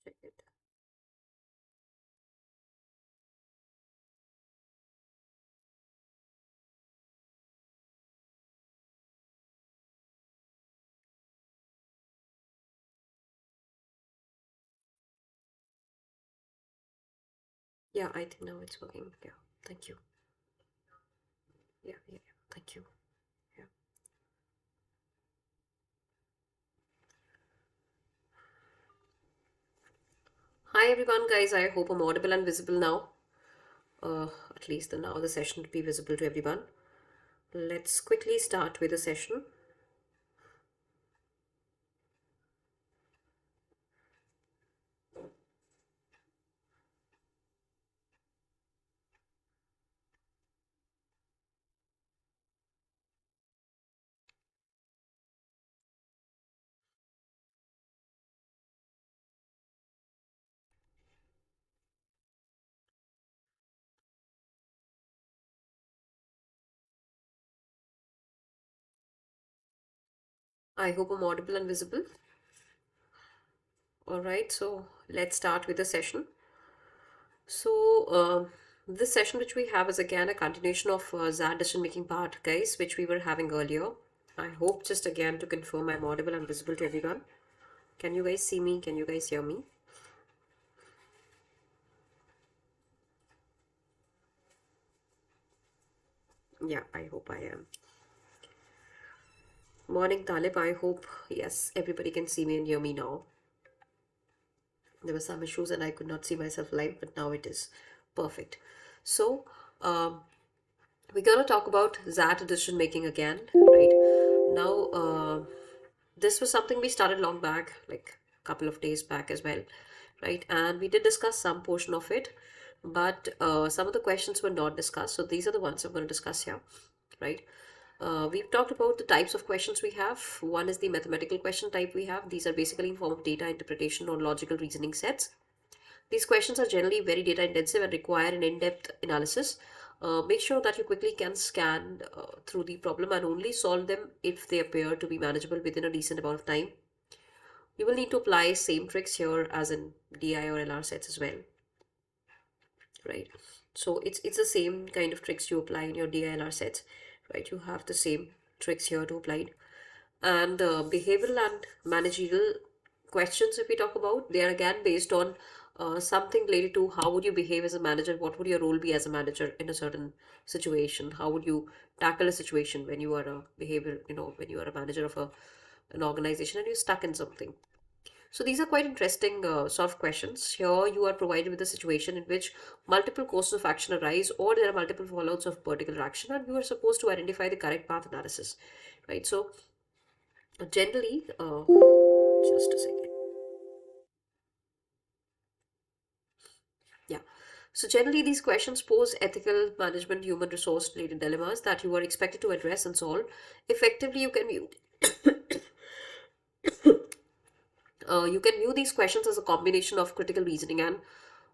check it. Yeah, I think now it's working. Yeah, thank you. Yeah, thank you. Yeah. Hi everyone, guys. I hope I'm audible and visible now. At least now the session will be visible to everyone. Let's quickly start with the session. I hope I'm audible and visible. All right, so let's start with the session. So, this session which we have is again a continuation of that decision making part, guys, which we were having earlier. I hope just again to confirm I'm audible and visible to everyone. Can you guys see me? Can you guys hear me? Yeah, I hope I am. Morning, Talib. I hope, yes, everybody can see me and hear me now. There were some issues and I could not see myself live, but now it is perfect. So, um, we're going to talk about that decision making again, right? Now, this was something we started long back, like a couple of days back as well, right? And we did discuss some portion of it, but some of the questions were not discussed. So these are the ones I'm going to discuss here, right? We've talked about the types of questions we have. One is the mathematical question type we have. These are basically in form of data interpretation or logical reasoning sets. These questions are generally very data intensive and require an in-depth analysis. Make sure that you quickly can scan through the problem and only solve them if they appear to be manageable within a decent amount of time. You will need to apply same tricks here as in DI or LR sets as well, right? So it's the same kind of tricks you apply in your DILR sets, right? You have the same tricks here to apply. And behavioral and managerial questions, if we talk about, they are again based on something related to how would you behave as a manager, what would your role be as a manager in a certain situation, how would you tackle a situation when you are a behavior, when you are a manager of an organization and you're stuck in something. So these are quite interesting sort of questions. Here you are provided with a situation in which multiple courses of action arise or there are multiple fallouts of particular action and you are supposed to identify the correct path analysis, right? So generally, just a second. Yeah. So generally these questions pose ethical, management, human resource related dilemmas that you are expected to address and solve. Effectively, you can view these questions as a combination of critical reasoning and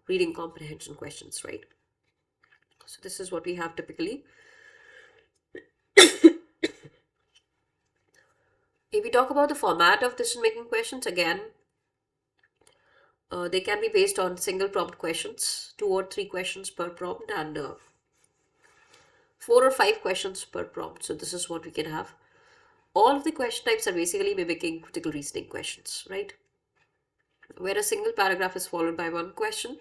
reading comprehension questions, right? So this is what we have typically. If we talk about the format of decision-making questions, again, they can be based on single prompt questions, 2 or 3 questions per prompt, and 4 or 5 questions per prompt. So this is what we can have. All of the question types are basically mimicking critical reasoning questions, right? Where a single paragraph is followed by one question.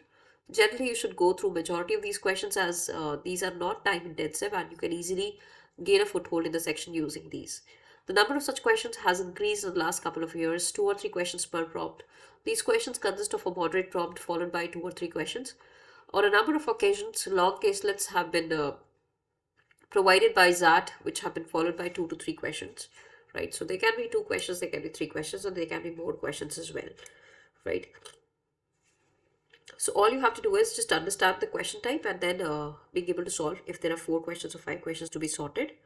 Generally, you should go through majority of these questions as these are not time intensive and you can easily gain a foothold in the section using these. The number of such questions has increased in the last couple of years, 2 or 3 questions per prompt. These questions consist of a moderate prompt followed by 2 or 3 questions. On a number of occasions, long caselets have been provided by ZAT, which have been followed by 2 to 3 questions, right? So they can be 2 questions, they can be 3 questions, and they can be more questions as well, right? So all you have to do is just understand the question type and then being able to solve if there are 4 questions or 5 questions to be sorted.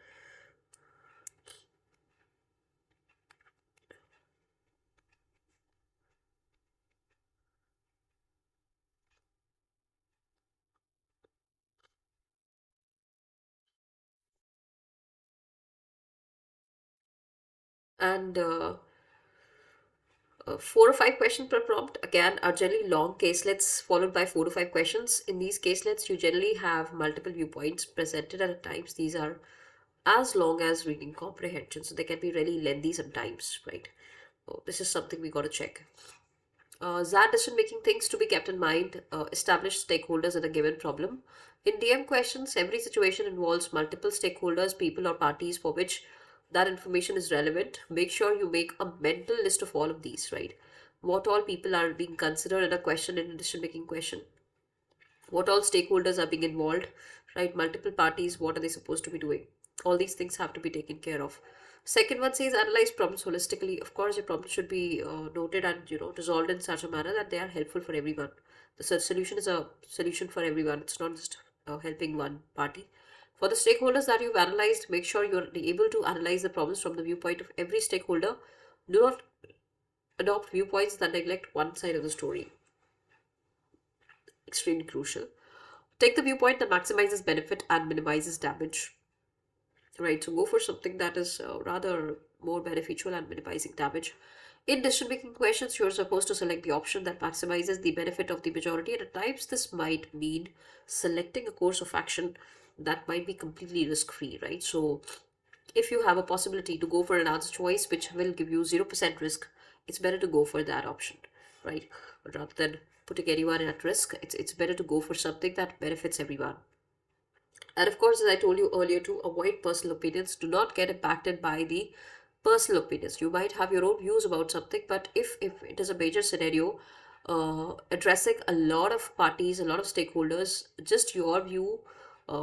And 4 or 5 questions per prompt again are generally long caselets followed by 4 to 5 questions. In these caselets, you generally have multiple viewpoints presented, and at times these are as long as reading comprehension, so they can be really lengthy sometimes, right? So this is something we got to check. ZAT decision making things to be kept in mind, establish stakeholders in a given problem. In DM questions, every situation involves multiple stakeholders, people, or parties for which that information is relevant. Make sure you make a mental list of all of these, right? What all people are being considered in a question, in a decision making question, what all stakeholders are being involved, right? Multiple parties, what are they supposed to be doing? All these things have to be taken care of. Second one says analyze problems holistically. Of course, your problems should be noted and resolved in such a manner that they are helpful for everyone. The solution is a solution for everyone. It's not just helping one party. For the stakeholders that you've analyzed, make sure you're able to analyze the problems from the viewpoint of every stakeholder. Do not adopt viewpoints that neglect one side of the story. Extremely crucial. Take the viewpoint that maximizes benefit and minimizes damage, right? So go for something that is rather more beneficial and minimizing damage. In decision making questions, you're supposed to select the option that maximizes the benefit of the majority, and at times this might mean selecting a course of action that might be completely risk free, right? So if you have a possibility to go for an answer choice which will give you 0% risk, it's better to go for that option, right? Rather than putting anyone at risk, it's better to go for something that benefits everyone. And of course, as I told you earlier, to avoid personal opinions, do not get impacted by the personal opinions. You might have your own views about something, but if it is a major scenario, addressing a lot of parties, a lot of stakeholders, just your view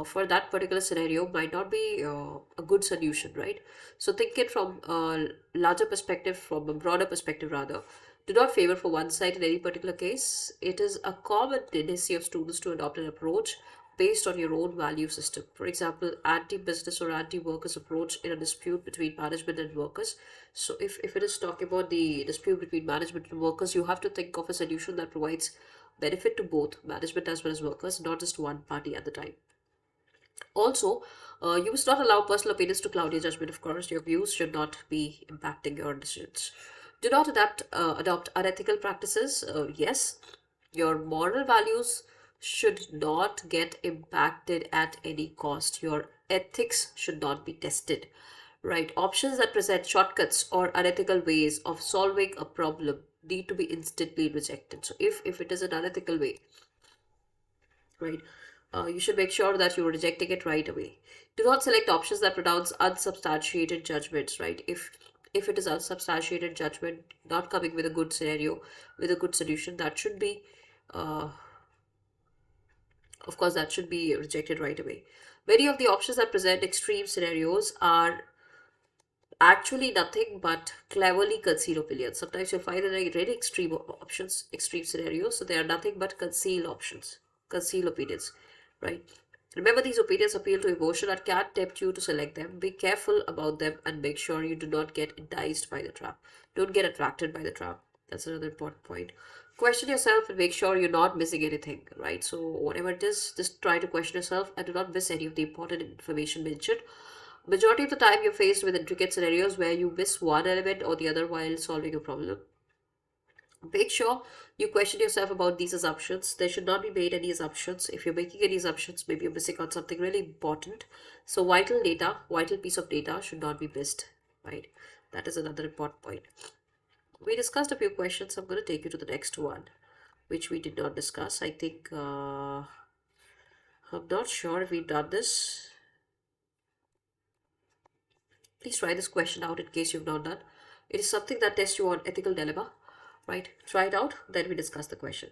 for that particular scenario might not be a good solution, right? So think it from a larger perspective, from a broader perspective rather. Do not favor for one side in any particular case. It is a common tendency of students to adopt an approach based on your own value system. For example, anti-business or anti-workers approach in a dispute between management and workers. So if it is talking about the dispute between management and workers, you have to think of a solution that provides benefit to both management as well as workers, not just one party at the time. Also, you must not allow personal opinions to cloud your judgment. Of course, your views should not be impacting your decisions. Do not adopt unethical practices. Yes, your moral values should not get impacted at any cost. Your ethics should not be tested. Right? Options that present shortcuts or unethical ways of solving a problem need to be instantly rejected. So if it is an unethical way, right? You should make sure that you're rejecting it right away. Do not select options that pronounce unsubstantiated judgments, right? If it is unsubstantiated judgment, not coming with a good scenario, with a good solution, that should be, uh, of course, that should be rejected right away. Many of the options that present extreme scenarios are actually nothing but cleverly concealed opinions. Sometimes you'll find that there are really extreme options, extreme scenarios, so they are nothing but concealed options, concealed opinions, right? Remember, these opinions appeal to emotion and can tempt you to select them. Be careful about them and make sure you do not get enticed by the trap. Don't get attracted by the trap. That's another important point. Question yourself and make sure you're not missing anything, right? So, whatever it is, just try to question yourself and do not miss any of the important information mentioned. Majority of the time, you're faced with intricate scenarios where you miss one element or the other while solving a problem. Make sure you question yourself about these assumptions. There should not be made any assumptions. If you're making any assumptions, maybe you're missing out something really important. So vital data, vital piece of data should not be missed, right? That is another important point. We discussed a few questions. I'm going to take you to the next one, which we did not discuss. I think, I'm not sure if we've done this. Please try this question out in case you've not done. It is something that tests you on ethical dilemma, right? Try it out, then we discuss the question.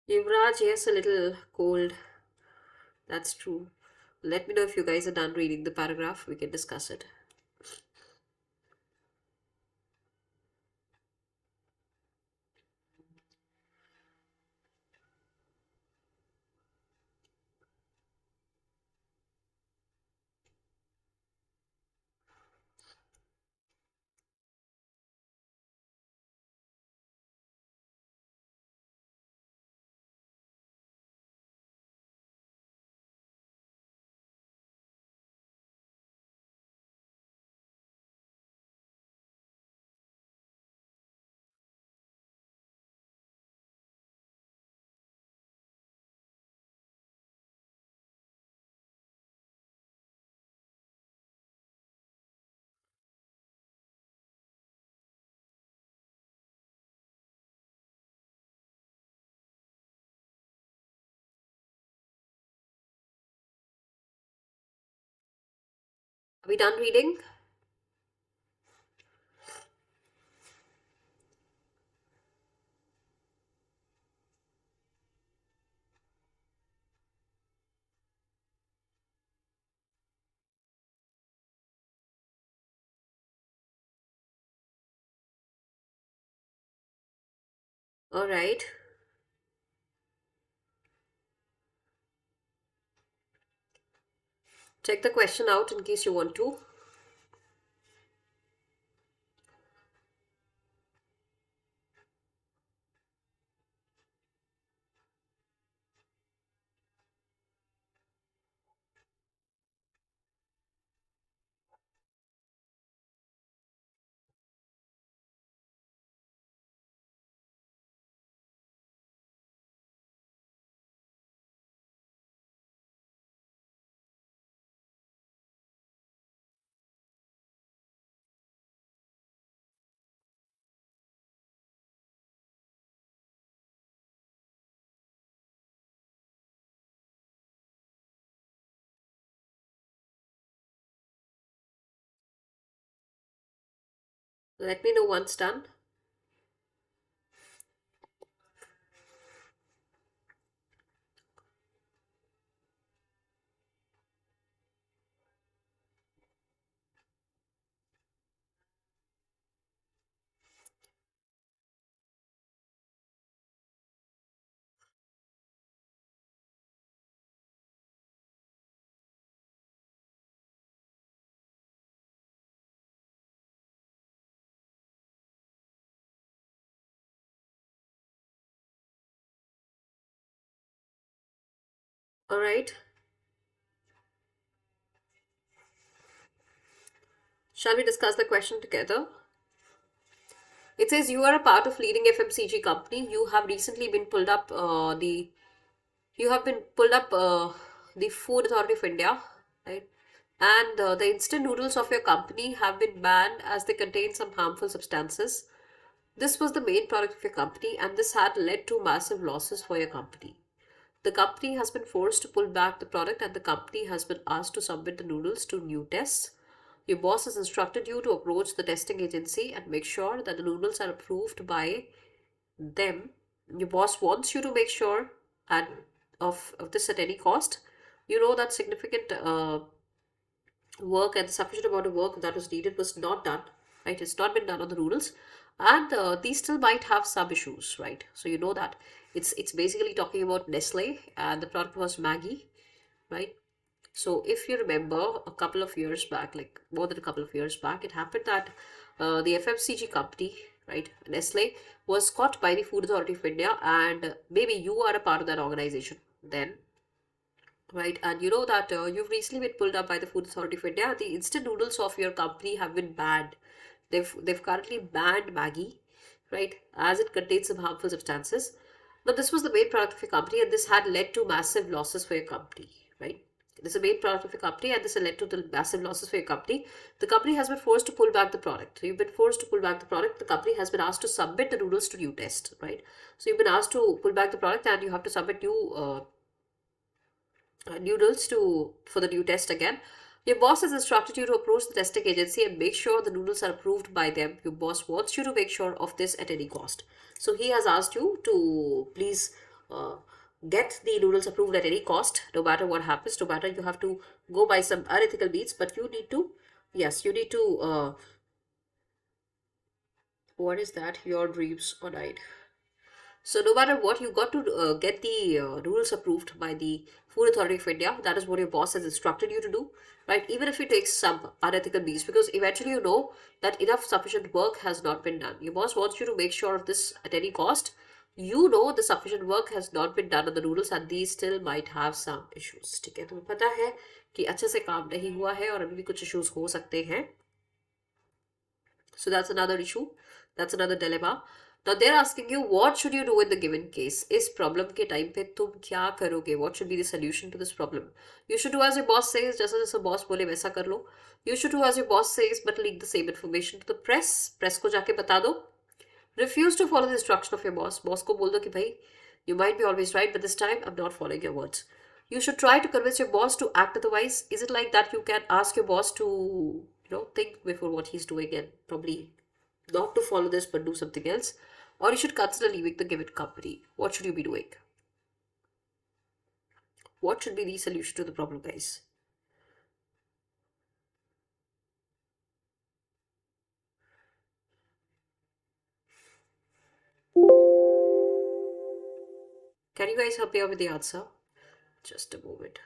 Yuvraj, yes, a little cold. That's true. Let me know if you guys are done reading the paragraph. We can discuss it. Are we done reading? All right. Check the question out in case you want to. Let me know once done. All right. Shall we discuss the question together? It says you are a part of leading FMCG company. You have been pulled up the Food Authority of India, right? And the instant noodles of your company have been banned as they contain some harmful substances. This was the main product of your company, and this had led to massive losses for your company. The company has been forced to pull back the product, and the company has been asked to submit the noodles to new tests. Your boss has instructed you to approach the testing agency and make sure that the noodles are approved by them. Your boss wants you to make sure at, of this at any cost. You know that significant work and the sufficient amount of work that was needed was not done, right? It's not been done on the noodles, and these still might have some issues, right? So you know that it's basically talking about Nestle, and the product was Maggie, right? So if you remember a couple of years back, like more than a couple of years back, it happened that the FMCG company, right, Nestle, was caught by the Food Authority of India, and maybe you are a part of that organization then, right? And you know that you've recently been pulled up by the Food Authority of India. The instant noodles of your company have been banned. They've currently banned Maggie, right, as it contains some harmful substances. Now, this was the main product of your company, and this had led to massive losses for your company, right? This is a main product of your company, and this has led to the massive losses for your company. The company has been forced to pull back the product. So you've been forced to pull back the product. The company has been asked to submit the noodles to new test, right? So you've been asked to pull back the product, and you have to submit noodles to for the new test again. Your boss has instructed you to approach the testing agency and make sure the noodles are approved by them. Your boss wants you to make sure of this at any cost. So he has asked you to please uh, get the noodles approved at any cost, no matter what happens, no matter you have to go by some unethical means, but you need to, yes, you need to, what is that? Your dreams or night. So no matter what, you got to get the rules approved by the Food Authority of India. That is what your boss has instructed you to do, right? Even if it takes some unethical means, because eventually you know that enough sufficient work has not been done. Your boss wants you to make sure of this at any cost. You know the sufficient work has not been done on the noodles and these still might have some issues. ठीक है, तुम्हें पता है कि अच्छे से काम नहीं हुआ है और अभी भी कुछ issues हो सकते हैं. So that's another issue. That's another dilemma. Now they're asking you what should you do in the given case? इस problem के time पे तुम क्या करोगे? What should be the solution to this problem? You should do as your boss says. जैसा जैसा boss बोले वैसा कर लो. You should do as your boss says, but leak the same information to the press. Press को जाके बता दो. Refuse to follow the instruction of your boss. Boss को बोल दो कि भाई, you might be always right, but this time I'm not following your words. You should try to convince your boss to act otherwise. Is it like that you can ask your boss to, think before what he's doing and probably not to follow this but do something else? Or you should consider leaving the given company. What should you be doing? What should be the solution to the problem, guys? Can you guys help me out with the answer? Just a moment.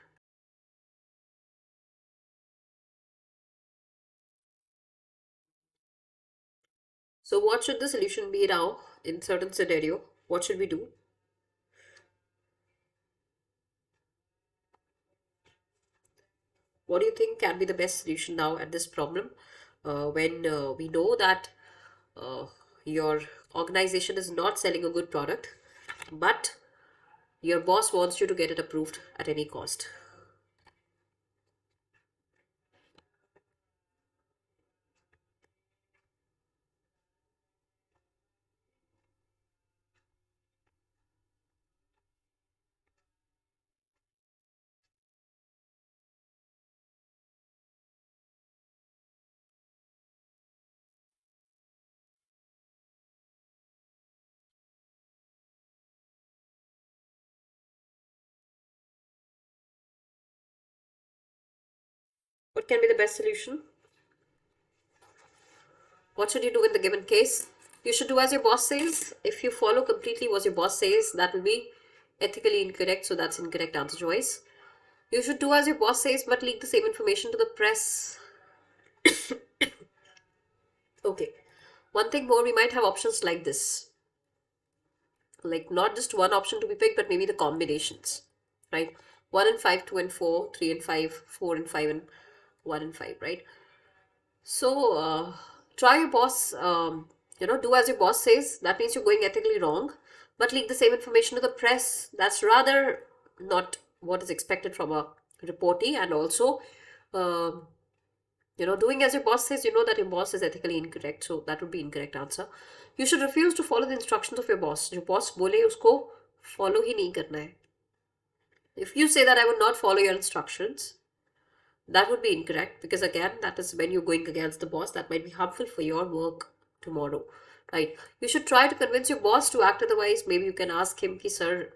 So what should the solution be now in certain scenario? What should we do? What do you think can be the best solution now at this problem when we know that uh, your organization is not selling a good product, but your boss wants you to get it approved at any cost? What can be the best solution? What should you do in the given case? You should do as your boss says. If you follow completely what your boss says, that will be ethically incorrect, so that's incorrect answer choice. You should do as your boss says, but leak the same information to the press. Okay. One thing more, we might have options like this. Like not just one option to be picked, but maybe the combinations, right? 1 and 5, 2 and 4, 3 and 5, 4 and 5, and 1 and 5, right? So try your boss, do as your boss says. That means you're going ethically wrong, but leak the same information to the press. That's rather not what is expected from a reportee. And also, um, doing as your boss says, you know that your boss is ethically incorrect. So that would be incorrect answer. You should refuse to follow the instructions of your boss. जो boss बोले उसको follow ही नहीं करना है. If you say that I would not follow your instructions, that would be incorrect, because again, that is when you're going against the boss. That might be harmful for your work tomorrow, right? You should try to convince your boss to act otherwise. Maybe you can ask him, ki, sir,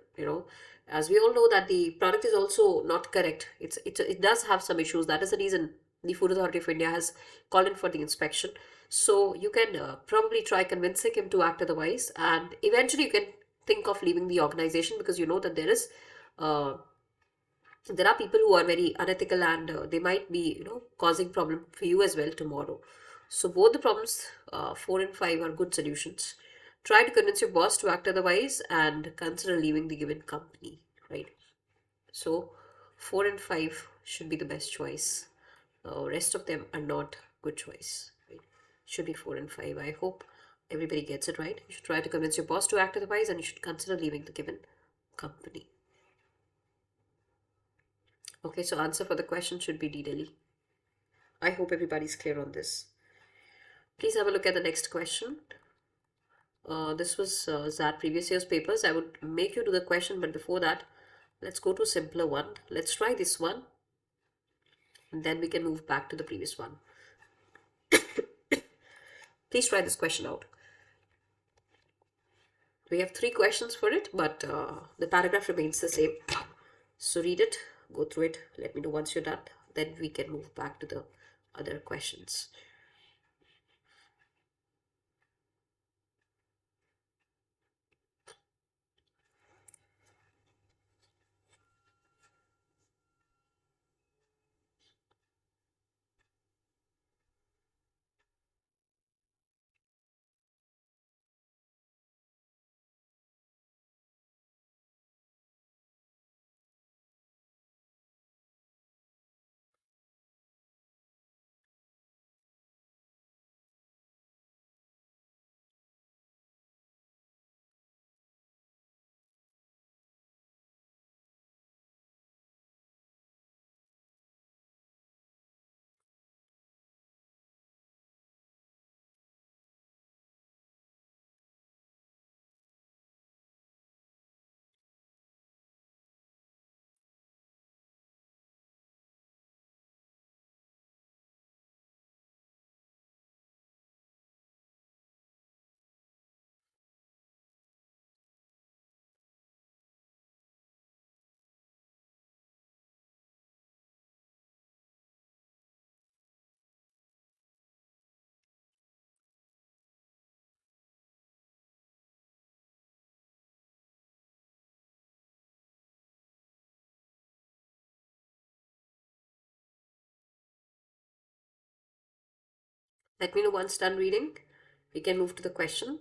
as we all know that the product is also not correct. It does have some issues. That is the reason the Food Authority of India has called in for the inspection. So you can probably try convincing him to act otherwise, and eventually you can think of leaving the organization, because you know that there are people who are very unethical, and they might be causing problem for you as well tomorrow. So both the problems, 4 and 5, are good solutions. Try to convince your boss to act otherwise and consider leaving the given company, right? So 4 and 5 should be the best choice. Rest of them are not good choice, right? Should be 4 and 5. I hope everybody gets it right. You should try to convince your boss to act otherwise, and you should consider leaving the given company. Okay, so answer for the question should be D, Delhi. I hope everybody's clear on this. Please have a look at the next question. This was ZAT previous year's papers. I would make you do the question, but before that, let's go to a simpler one. Let's try this one, and then we can move back to the previous one. Please try this question out. We have three questions for it, but the paragraph remains the same. So read it, go through it, let me know once you're done. Then we can move back to the other questions. Let me know once done reading. We can move to the question.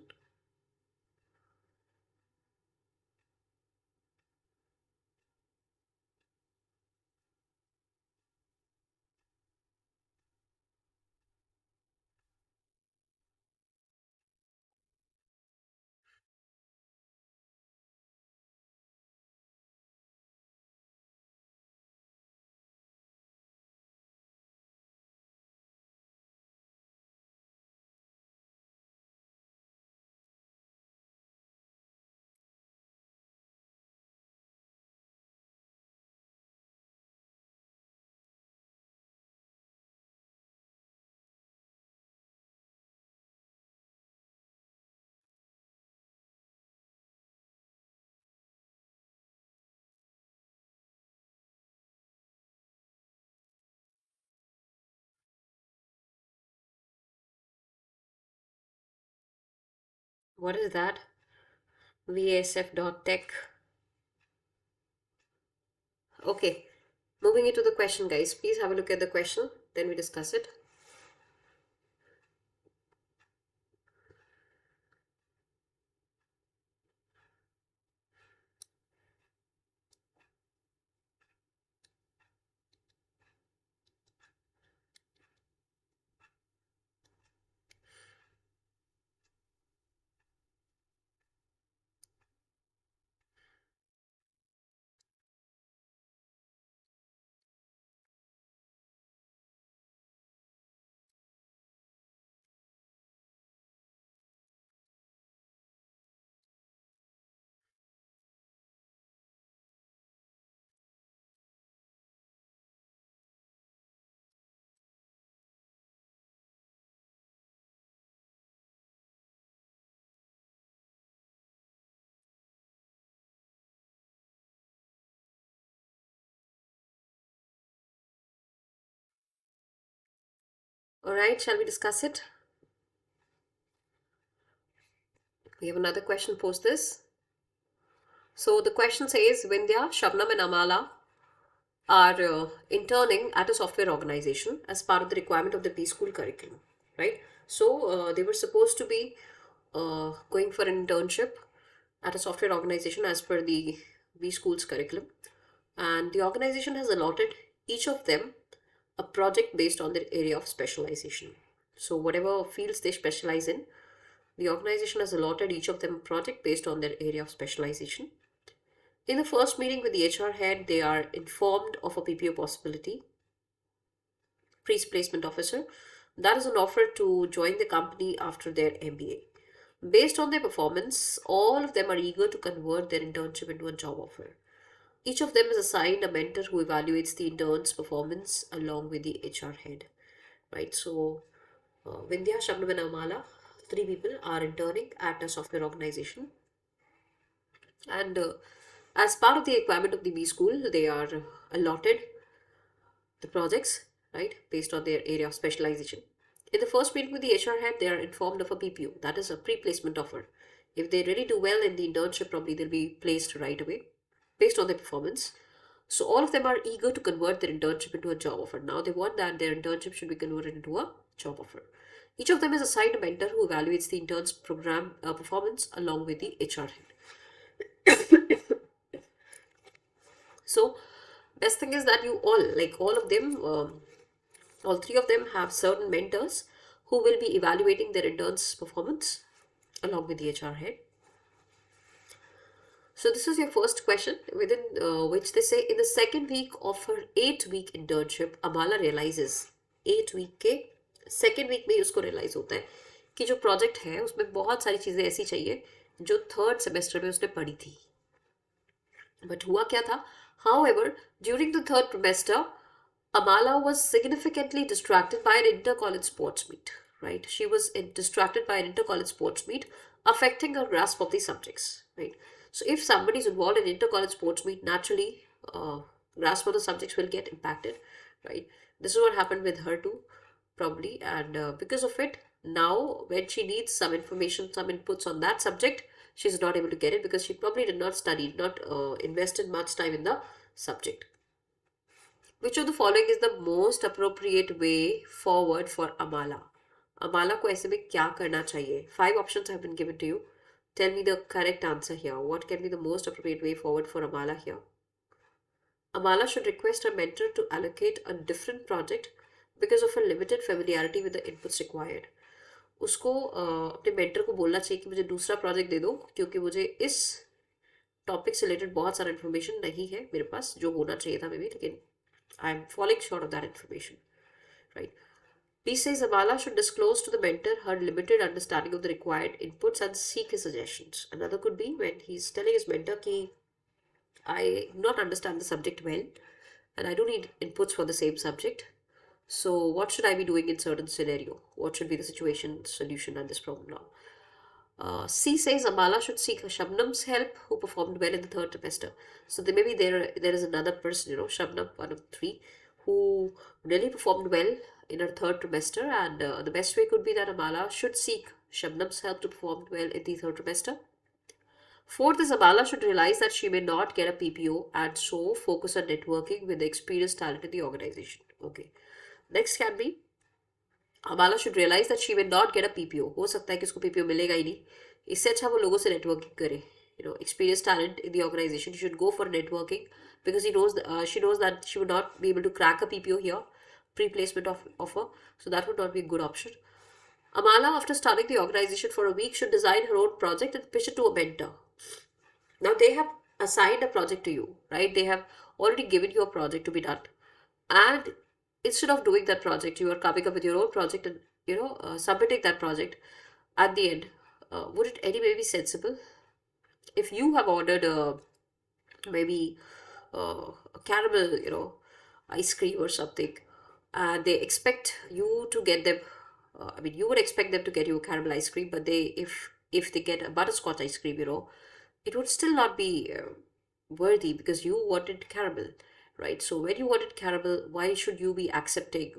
What is that? VASF.tech. Okay, moving into the question, guys. Please have a look at the question, then we discuss it. All right, shall we discuss it? We have another question post this. So the question says Vindhya, Shabnam, and Amala are interning at a software organization as part of the requirement of the B school curriculum, right? So they were supposed to be going for an internship at a software organization as per the B school's curriculum, and the organization has allotted each of them a project based on their area of specialization. So whatever fields they specialize in, the organization has allotted each of them a project based on their area of specialization. In the first meeting with the HR head, they are informed of a PPO possibility, pre-placement officer, that is an offer to join the company after their MBA. Based on their performance, all of them are eager to convert their internship into a job offer. Each of them is assigned a mentor who evaluates the intern's performance along with the HR head. Right, so Vindhya, Shabnam, and Amala, three people are interning at a software organization. And as part of the requirement of the B school, they are allotted the projects, right, based on their area of specialization. In the first meeting with the HR head, they are informed of a PPO, that is a pre-placement offer. If they really do well in the internship, probably they'll be placed right away based on their performance. So all of them are eager to convert their internship into a job offer. Now they want that their internship should be converted into a job offer. Each of them is assigned a mentor who evaluates the intern's program performance along with the HR head. So best thing is that you all, like all of them, all three of them have certain mentors who will be evaluating their interns' performance along with the HR head. So this is your first question, within which they say in the second week of her 8 week internship, Amala realizes 8 week के second week में ही उसको realize होता है कि जो project है उसमें बहुत सारी चीज़ें ऐसी चाहिए जो third semester में उसने पढ़ी थी. But हुआ क्या था? However, during the third trimester, Amala was significantly distracted by an inter-college sports meet, right? She was distracted by an inter-college sports meet, affecting her grasp of the subjects, right? So if somebody is involved in inter-college sports meet, naturally, grasp of the subjects will get impacted, right? This is what happened with her too, probably. And because of it, now when she needs some information, some inputs on that subject, she's not able to get it because she probably did not study, not invested much time in the subject. Which of the following is the most appropriate way forward for Amala? Amala को ऐसे में क्या करना चाहिए? 5 options have been given to you. Tell me the correct answer here. What can be the most appropriate way forward for Amala here? Amala should request her mentor to allocate a different project because of her limited familiarity with the inputs required. उसको अपने mentor को बोलना चाहिए कि मुझे दूसरा project दे दो क्योंकि मुझे इस टॉपिक से रिलेटेड बहुत सारा इन्फॉर्मेशन नहीं है मेरे पास जो होना चाहिए था मे बी, लेकिन I am following short of that information, right. B says Amala should disclose to the mentor her limited understanding of the required inputs and seek his suggestions. Another could be when he's telling his mentor ki I do not understand the subject well and I do need inputs for the same subject. So what should I be doing in certain scenario? What should be the situation, solution and this problem now? C says Amala should seek Shabnam's help who performed well in the third trimester. So maybe there is another person, Shabnam, one of three, who really performed well in her third trimester, and the best way could be that Amala should seek Shabnam's help to perform well in the third trimester. Fourth is Amala should realize that she may not get a PPO and so focus on networking with the experienced talent in the organization. Okay. Next can be Amala should realize that she may not get a PPO. हो सकता है कि उसको PPO मिलेगा ही नहीं. इससे अच्छा वो लोगों से networking करे. Experienced talent in the organization should go for networking because she knows that she would not be able to crack a PPO here, pre-placement offer. So that would not be a good option. Amala, after starting the organization for a week, should design her own project and pitch it to a mentor. Now they have assigned a project to you, right? They have already given you a project to be done, and instead of doing that project, you are coming up with your own project and submitting that project. At the end, would it anyway be sensible if you have ordered maybe a caramel, ice cream or something, and they expect you to get them? You would expect them to get you a caramel ice cream, but if they get a butterscotch ice cream, it would still not be worthy because you wanted caramel, right? So when you wanted caramel, why should you be accepting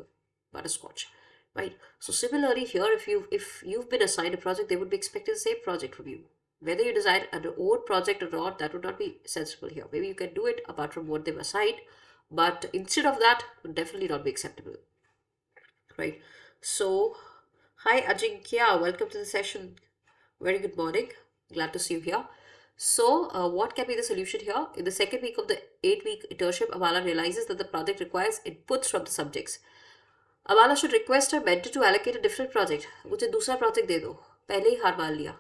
butterscotch, right? So similarly here, if you've been assigned a project, they would be expecting the same project from you. Whether you design an own project or not, that would not be sensible here. Maybe you can do it apart from what they've assigned, but instead of that, would definitely not be acceptable, right? So, hi Ajinkya, welcome to the session. Very good morning. Glad to see you here. So, what can be the solution here? In the second week of the 8-week internship, Amala realizes that the project requires inputs from the subjects. Amala should request her mentor to allocate a different project. मुझे दूसरा project दे दो. पहले ही हार मान लिया.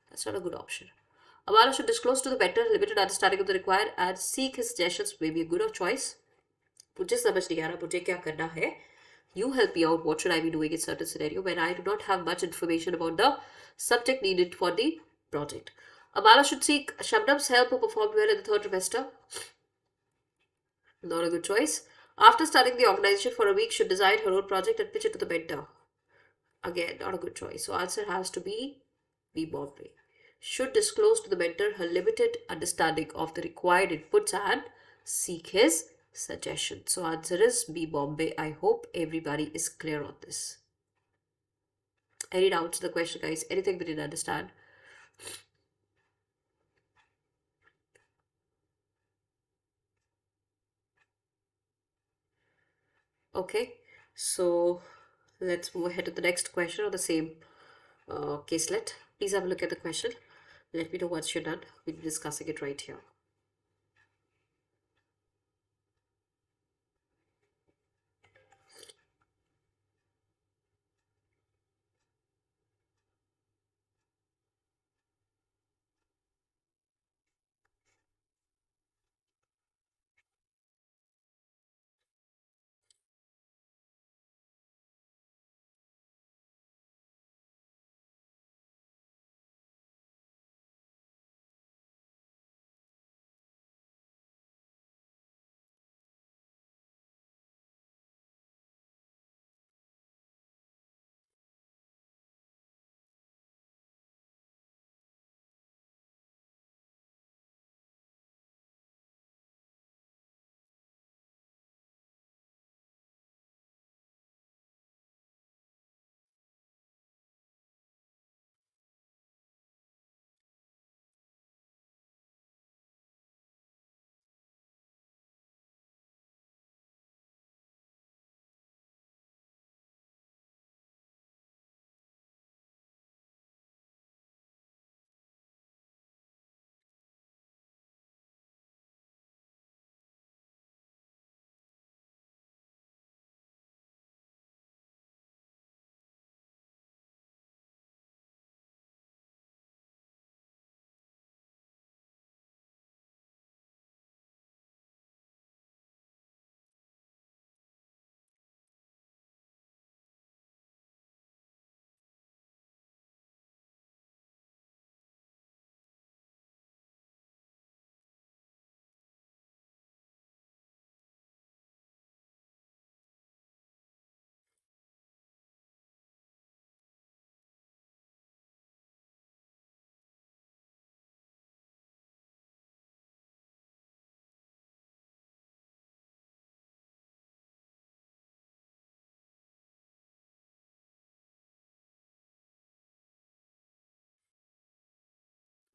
That's not a good option. Amala should disclose to the mentor limited understanding of the required and seek his suggestions. May be a good choice. मुझे समझ नहीं आ रहा मुझे क्या करना है. You help me out. What should I be doing in certain scenario when I do not have much information about the subject needed for the project? Amala should seek Shabnam's help who performed well in the third trimester. Not a good choice. After starting the organization for a week, should design her own project and pitch it to the mentor. Again, not a good choice. So answer has to be B. Bombay. should disclose to the mentor her limited understanding of the required inputs and seek his suggestion. So answer is B, Bombay. I hope everybody is clear on this. Any doubts in the question, guys? Anything we didn't understand? Okay, so let's move ahead to the next question on the same caselet. Please have a look at the question. Let me know once you're done. We'll be discussing it right here.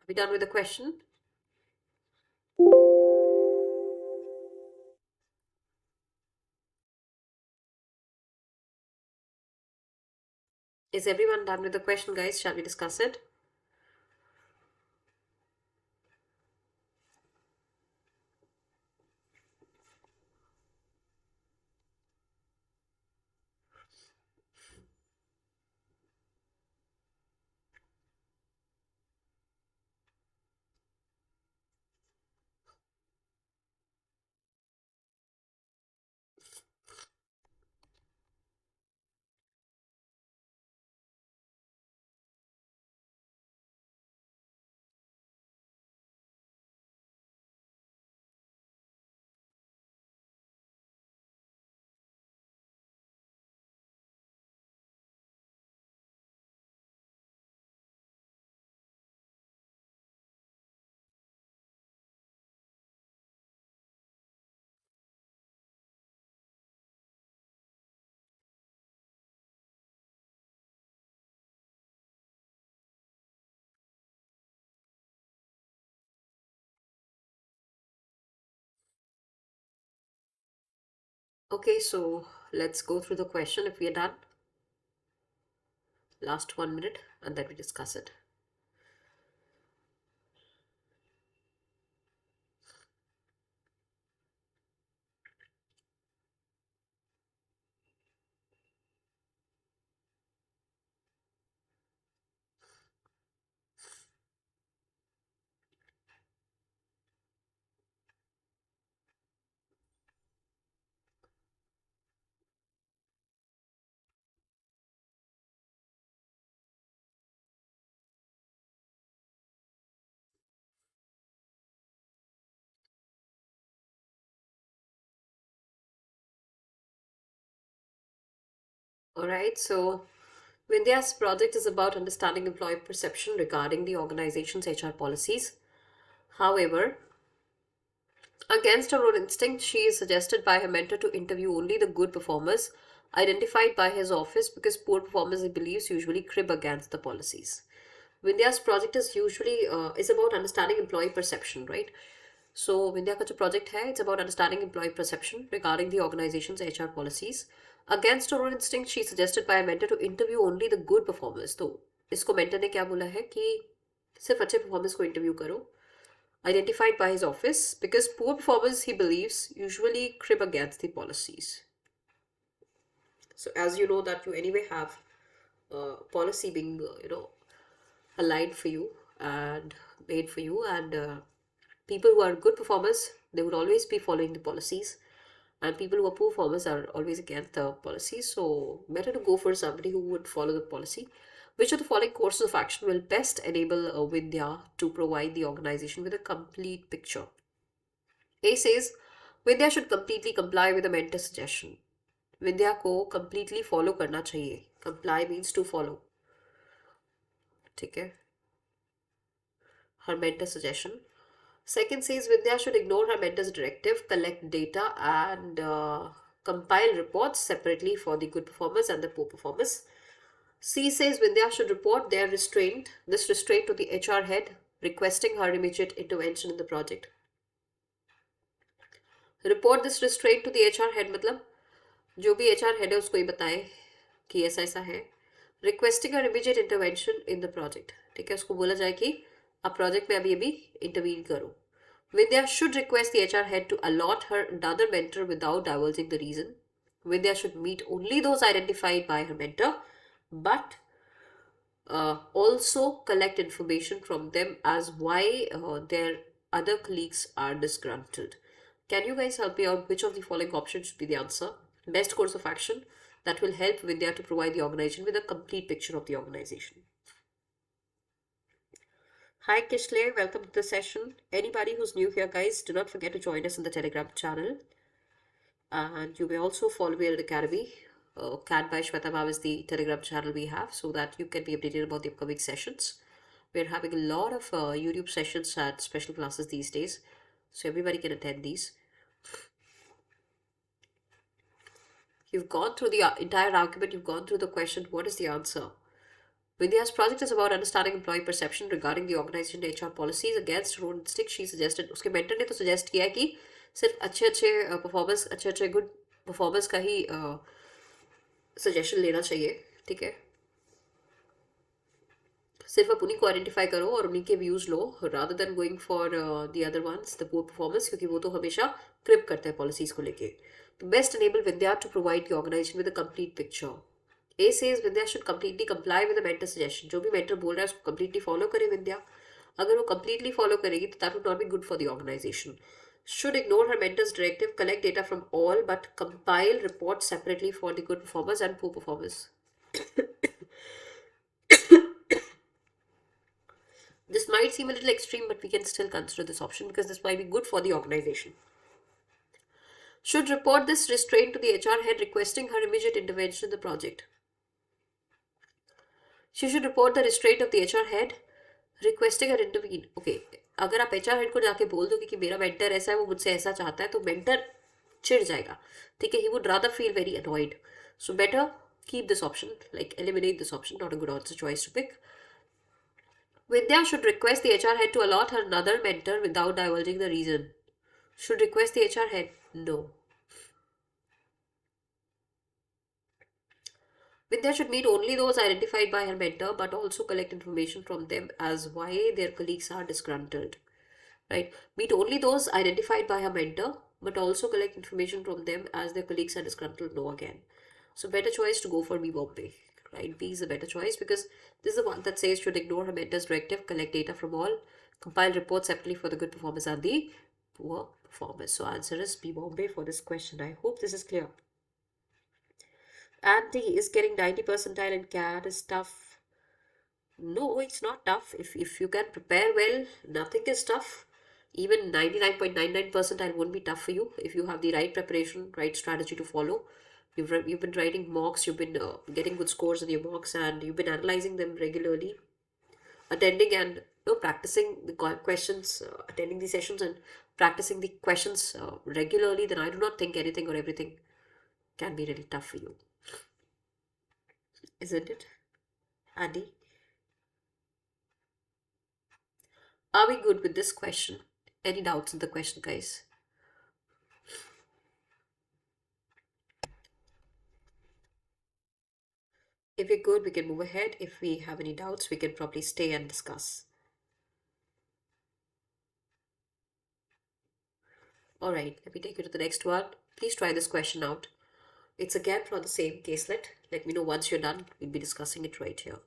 Are we done with the question? Is everyone done with the question, guys? Shall we discuss it? Okay, so let's go through the question if we are done. Last 1 minute and then we discuss it. All right, so Vindhya's project is about understanding employee perception regarding the organization's HR policies. However, against her own instinct, she is suggested by her mentor to interview only the good performers identified by his office because poor performers, he believes, usually crib against the policies. Vindhya's project is about understanding employee perception, right? So Vindhya का जो project है, it's about understanding employee perception regarding the organization's HR policies. Against her own instinct, she suggested by a mentor to interview only the good performers. तो इसको mentor ने क्या बोला है कि सिर्फ अच्छे performers को interview करो, identified by his office, because poor performers, he believes, usually crib against the policies. So as you know that you anyway have policy being aligned for you and made for you, and people who are good performers, they would always be following the policies, and people who are poor performers are always against the policies. So better to go for somebody who would follow the policy. Which of the following courses of action will best enable Vidya to provide the organization with a complete picture? A says Vidya should completely comply with the mentor suggestion. Vidya को completely follow करना चाहिए. Comply means to follow. ठीक है? Her mentor suggestion. Second says Vidya should ignore her mentor's directive, collect data, and compile reports separately for the good performers and the poor performers. C says Vidya should report this restraint to the HR head, requesting her immediate intervention in the project. Report this restraint to the HR head मतलब जो भी HR head है उसको ये बताए कि ऐसा ऐसा है. Requesting her immediate intervention in the project. ठीक है, उसको बोला जाए कि आप project में अभी intervene करो. Vidya should request the HR head to allot her another mentor without divulging the reason. Vidya should meet only those identified by her mentor, but also collect information from them as why their other colleagues are disgruntled. Can you guys help me out? Which of the following options should be the answer? Best course of action that will help Vidya to provide the organization with a complete picture of the organization. Hi Kishle, welcome to the session. Anybody who's new here, guys, do not forget to join us in the Telegram channel. And you may also follow me at Unacademy. CAT by Shweta Ma'am is the Telegram channel we have, so that you can be updated about the upcoming sessions. We're having a lot of YouTube sessions and special classes these days, so everybody can attend these. You've gone through the entire argument, you've gone through the question, what is the answer? Vidya's project is about understanding employee perception regarding the organization HR policies. Against her own instinct, she suggested, उसके mentor ने तो suggest किया है कि सिर्फ अच्छे performers, अच्छे good performers का ही सजेशन लेना चाहिए. ठीक है, सिर्फ आप उन्हीं को आइडेंटिफाई करो और उन्हीं के व्यूज लो, rather than going for the other ones, the poor performance, क्योंकि वो तो हमेशा क्रिप करते हैं पॉलिसीज को लेके. To best enable Vidya to provide the organisation with a complete picture. A says Vidya should completely comply with the mentor suggestion. जो भी मेंटर बोल रहा है उसको कंप्लीटली फॉलो करे विद्या. अगर वो कंप्लीटली फॉलो करेगी तो that would not be good for the organisation. Should ignore her mentor's directive, collect data from all, but compile reports separately for the good performers and poor performers. This might seem a little extreme, but we can still consider this option because this might be good for the organization. Should report this restraint to the HR head, requesting her immediate intervention in the project. She should report the restraint of the HR head, requesting her intervene. Okay. अगर आप HR head को जाके बोल दोगे कि मेरा mentor ऐसा है, वो मुझसे ऐसा चाहता है, तो मेंटर चिढ़ जाएगा. ठीक है, he would rather feel very annoyed. So better keep this option, like eliminate this option, not a good answer choice to pick. Vidya should request the HR head to allot her another mentor without divulging the reason. Should request the HR head? No. Vidya should meet only those identified by her mentor, but also collect information from them as why their colleagues are disgruntled. Right? Meet only those identified by her mentor, but also collect information from them as their colleagues are disgruntled. No again. So better choice to go for B Bombay. Right? B is a better choice because this is the one that says should ignore her mentor's directive, collect data from all, compile reports separately for the good performers and the poor performers. So answer is B Bombay for this question. I hope this is clear. Andy is getting 90 percentile in CAT is tough. No, it's not tough. If you can prepare well, nothing is tough. Even 99.99 percentile won't be tough for you if you have the right preparation, right strategy to follow. You've been writing mocks, you've been getting good scores in your mocks, and you've been analyzing them regularly, attending and practicing the questions, attending the sessions and practicing the questions regularly, then I do not think anything or everything can be really tough for you, isn't it, Andy? Are we good with this question? Any doubts in the question, guys? If we're good, we can move ahead. If we have any doubts, we can probably stay and discuss. All right, let me take you to the next one. Please try this question out. It's again from the same caselet. Let me know once you're done. We'll be discussing it right here.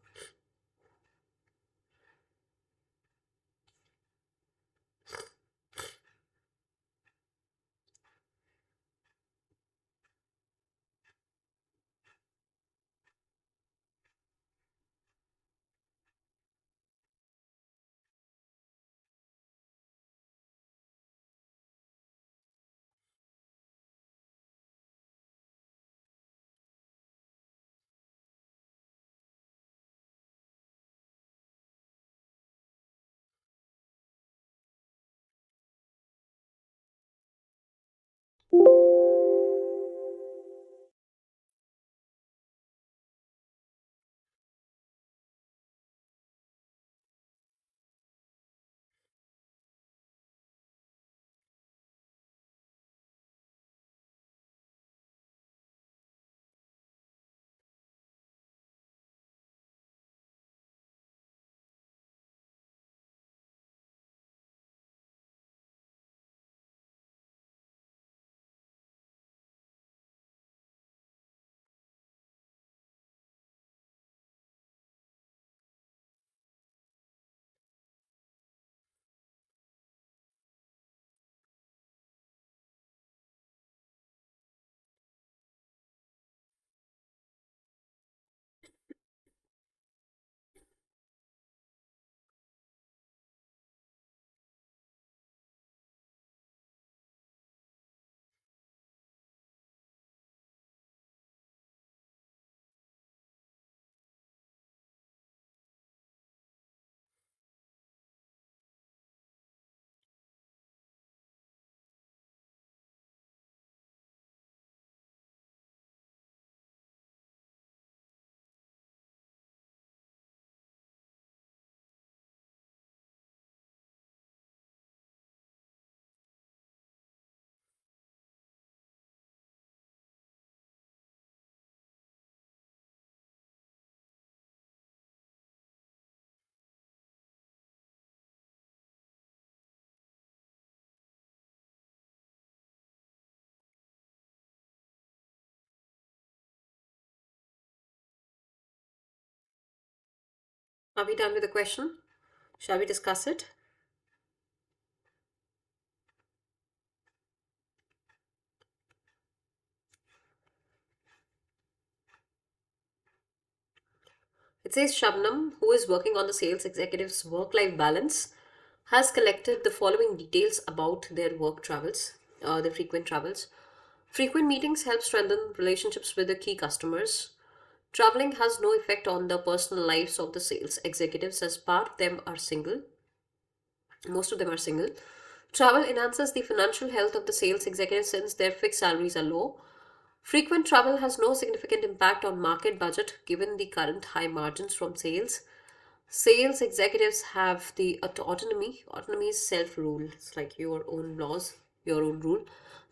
Are we done with the question? Shall we discuss it? It says Shabnam, who is working on the sales executive's work life balance, has collected the following details about their work travels, their frequent travels. Frequent meetings help strengthen relationships with the key customers. Traveling has no effect on the personal lives of the sales executives as part of them are single. Most of them are single. Travel enhances the financial health of the sales executives since their fixed salaries are low. Frequent travel has no significant impact on market budget given the current high margins from sales. Sales executives have the autonomy. Autonomy is self rule. It's like your own laws, your own rule.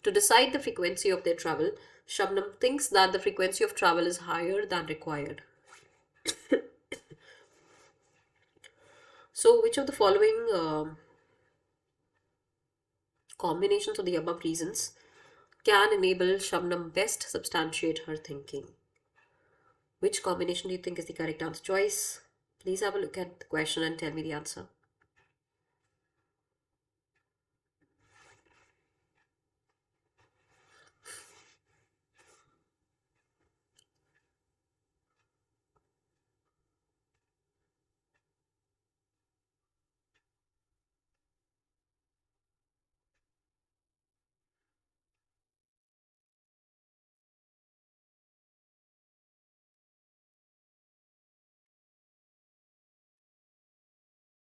To decide the frequency of their travel, Shabnam thinks that the frequency of travel is higher than required. So, which of the following combinations of the above reasons can enable Shabnam best substantiate her thinking? Which combination do you think is the correct answer choice? Please have a look at the question and tell me the answer.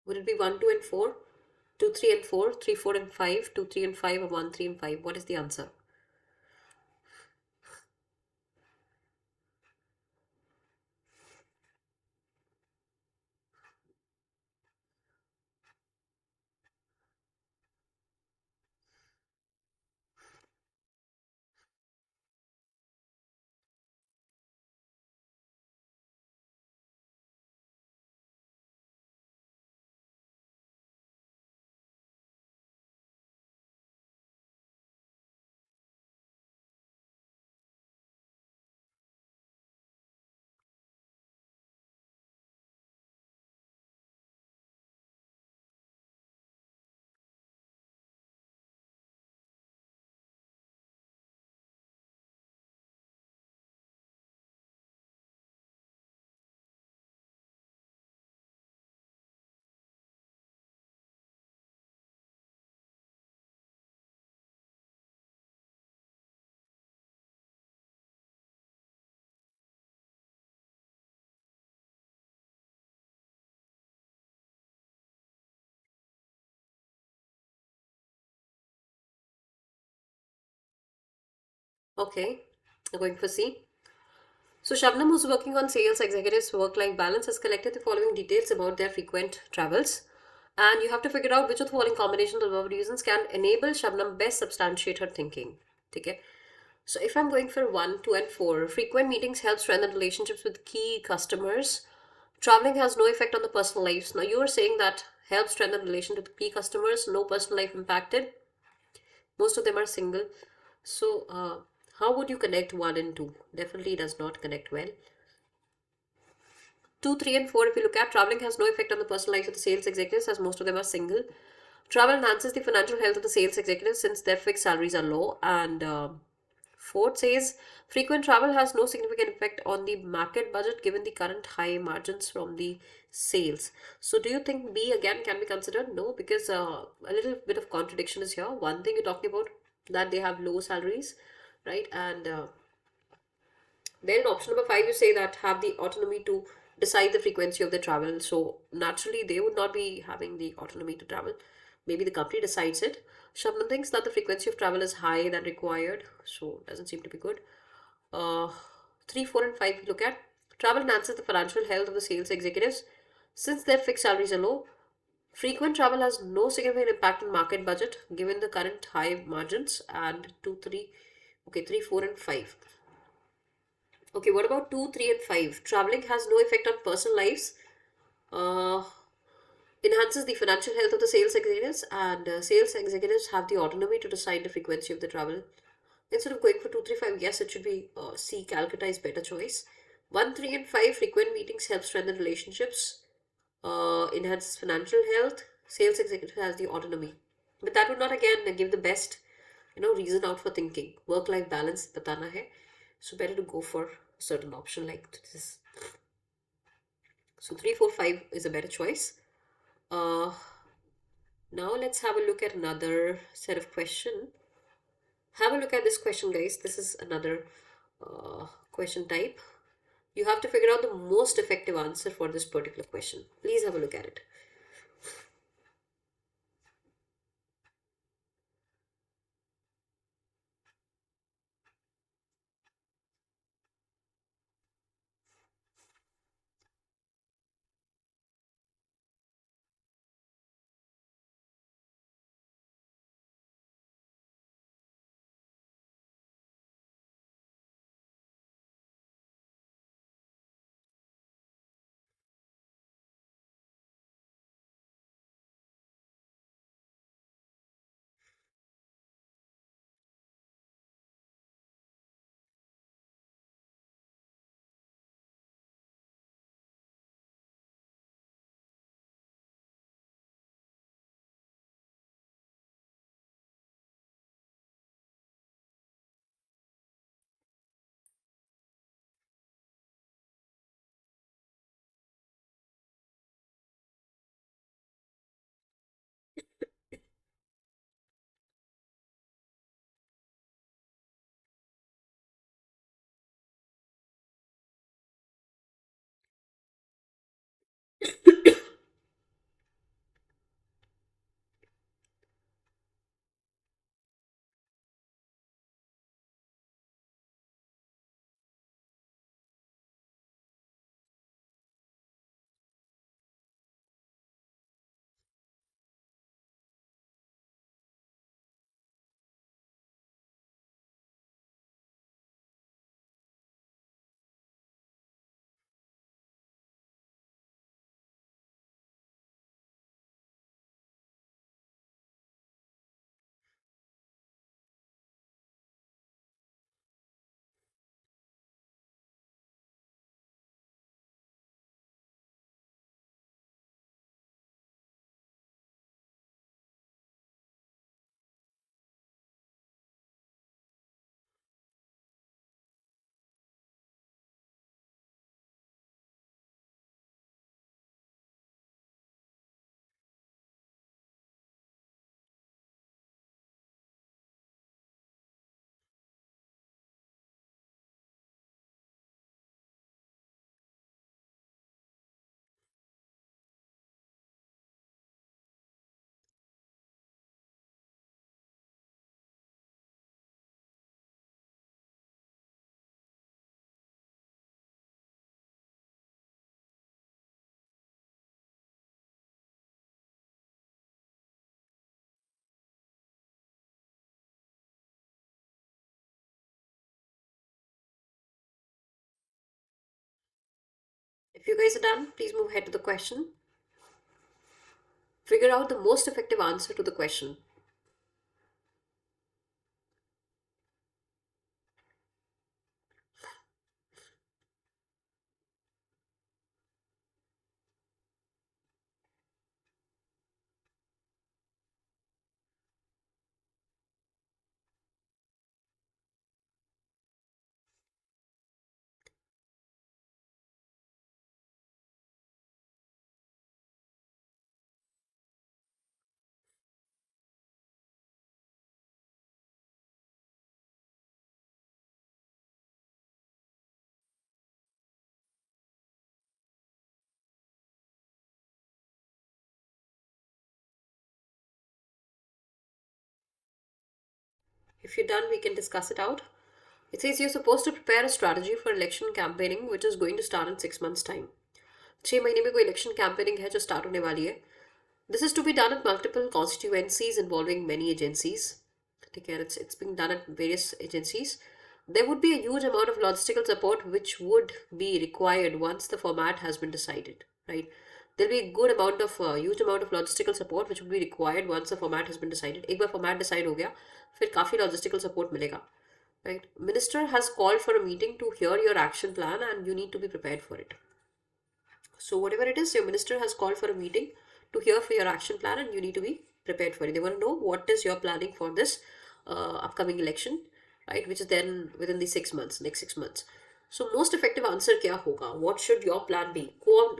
Would it be 1, 2, and 4? 2, 3, and 4, 3, 4, and 5, 2, 3, and 5, or 1, 3, and 5? What is the answer? Okay, I'm going for C. So Shabnam, who's working on sales executives' work-life balance, has collected the following details about their frequent travels. And you have to figure out which of the following combinations of above reasons can enable Shabnam best substantiate her thinking. Okay. So if I'm going for 1, 2, and 4, frequent meetings help strengthen relationships with key customers. Traveling has no effect on the personal lives. Now you are saying that helps strengthen relationship with key customers, no personal life impacted. Most of them are single. So how would you connect 1 and 2? Definitely does not connect well. 2, 3, and 4, if you look at, traveling has no effect on the personal lives of the sales executives as most of them are single. Travel enhances the financial health of the sales executives since their fixed salaries are low. And fourth says, frequent travel has no significant effect on the market budget given the current high margins from the sales. So do you think B again can be considered? No, because a little bit of contradiction is here. One thing you're talking about that they have low salaries, right? And then in option number 5, you say that have the autonomy to decide the frequency of the travel. So naturally, they would not be having the autonomy to travel. Maybe the company decides it. Shabnam thinks that the frequency of travel is higher than required, so doesn't seem to be good. Uh, 3, 4, and 5, we look at. Travel enhances the financial health of the sales executives. Since their fixed salaries are low, frequent travel has no significant impact on market budget given the current high margins. And 2, 3, okay, 3, 4, and 5. Okay, what about 2, 3, and 5? Traveling has no effect on personal lives, uh, enhances the financial health of the sales executives, and sales executives have the autonomy to decide the frequency of the travel. Instead of going for 2, 3, 5, yes, it should be C. Calcutta is better choice. 1, 3, and 5, frequent meetings help strengthen relationships, enhances financial health, sales executive has the autonomy. But that would not again give the best, reason out for thinking. Work-life balance batana hai. So better to go for a certain option like this. So 3, 4, 5 is a better choice. Uh, Now let's have a look at another set of question. Have a look at this question, guys. This is another question type. You have to figure out the most effective answer for this particular question. Please have a look at it. If you guys are done, please move ahead to the question. Figure out the most effective answer to the question. If you're done, we can discuss it out. It says you're supposed to prepare a strategy for election campaigning which is going to start in 6 months time. 6 महीने में कोई election campaigning है जो start होने वाली है. This is to be done at multiple constituencies involving many agencies. Take care, it's being done at various agencies. There would be a huge amount of logistical support which would be required once the format has been decided, right? There'll be a good amount of huge amount of logistical support which would be required once the format has been decided. एक बार format decide हो गया, फिर काफी logistical support मिलेगा, right? Minister has called for a meeting to hear your action plan and you need to be prepared for it. So whatever it is, your minister has called for a meeting to hear for your action plan and you need to be prepared for it. They want to know what is your planning for this upcoming election, right? Which is then within the 6 months, next 6 months. So most effective answer kya hoga? What should your plan be?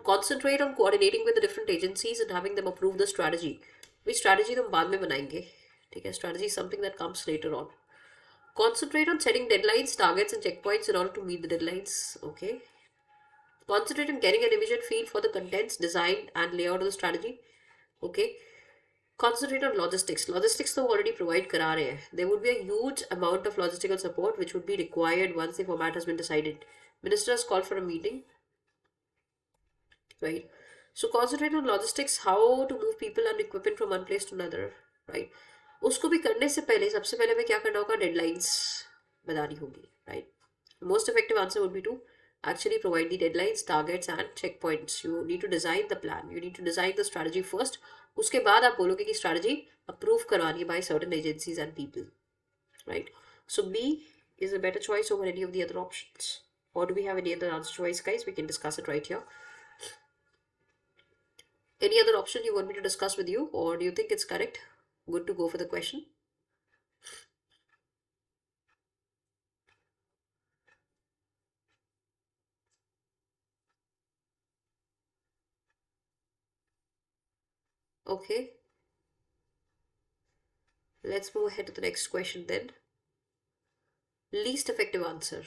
Concentrate on coordinating with the different agencies and having them approve the strategy. Which strategy तुम बाद में बनाएंगे? ठीक है, strategy is something that comes later on. Concentrate on setting deadlines, targets, and checkpoints in order to meet the deadlines. Okay. Concentrate on getting an immediate feel for the contents, design, and layout of the strategy. Okay. Concentrate on logistics. Logistics तो already provide करा रहे हैं. There would be a huge amount of logistical support which would be required once the format has been decided. Minister has called for a meeting, right? So concentrate on logistics, how to move people and equipment from one place to another, right? उसको भी करने से पहले सबसे पहले हमें क्या करना होगा? Deadlines बनानी होगी, right? The most effective answer would be to actually provide the deadlines, targets, and checkpoints. You need to design the plan. You need to design the strategy first. उसके बाद आप बोलोगे कि strategy approve करवानी है by certain agencies and people, right? So B is a better choice over any of the other options. Or do we have any other answer choice, guys? We can discuss it right here. Any other option you want me to discuss with you, or do you think it's correct? Good to go for the question. Okay. Let's move ahead to the next question then. Least effective answer.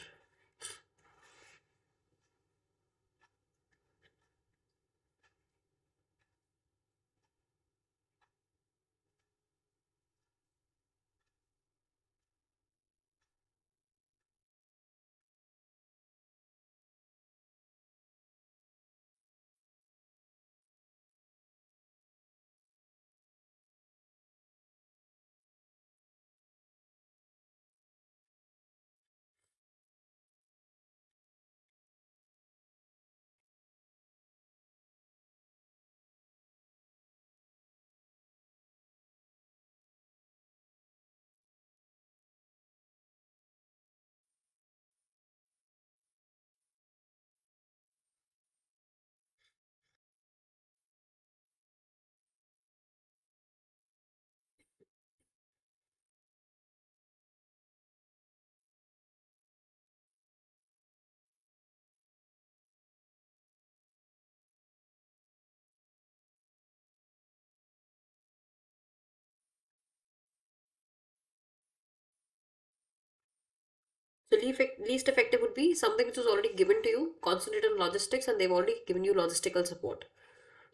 So least effective would be something which was already given to you, concentrate on logistics, and they've already given you logistical support.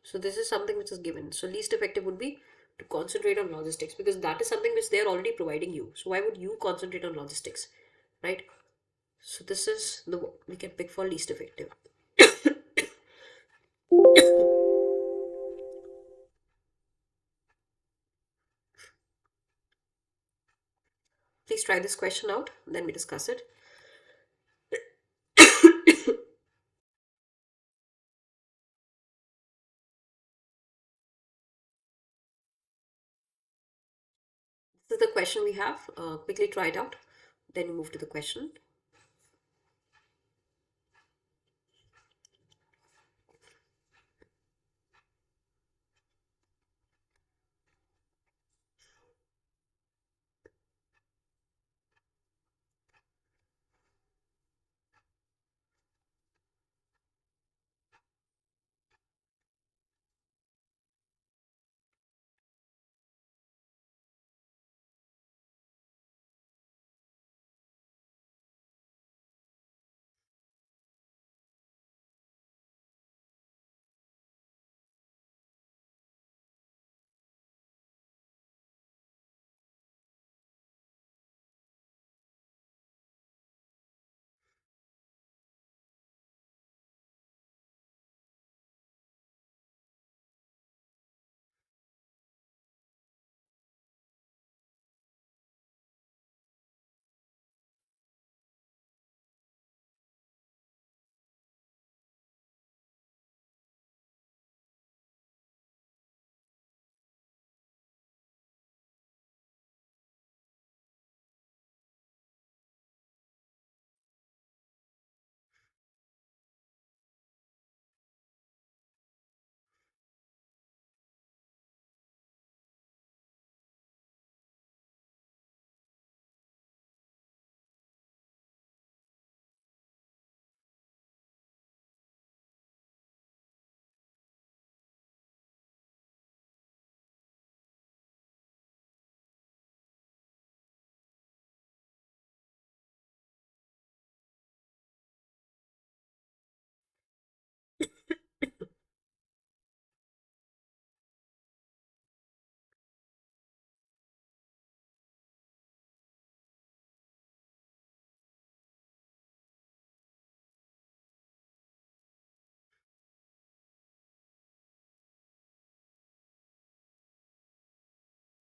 So this is something which is given. So least effective would be to concentrate on logistics because that is something which they're already providing you. So why would you concentrate on logistics, right? So this is the we can pick for least effective. Please try this question out, then we discuss it. This is the question we have. Quickly try it out. Then we move to the question.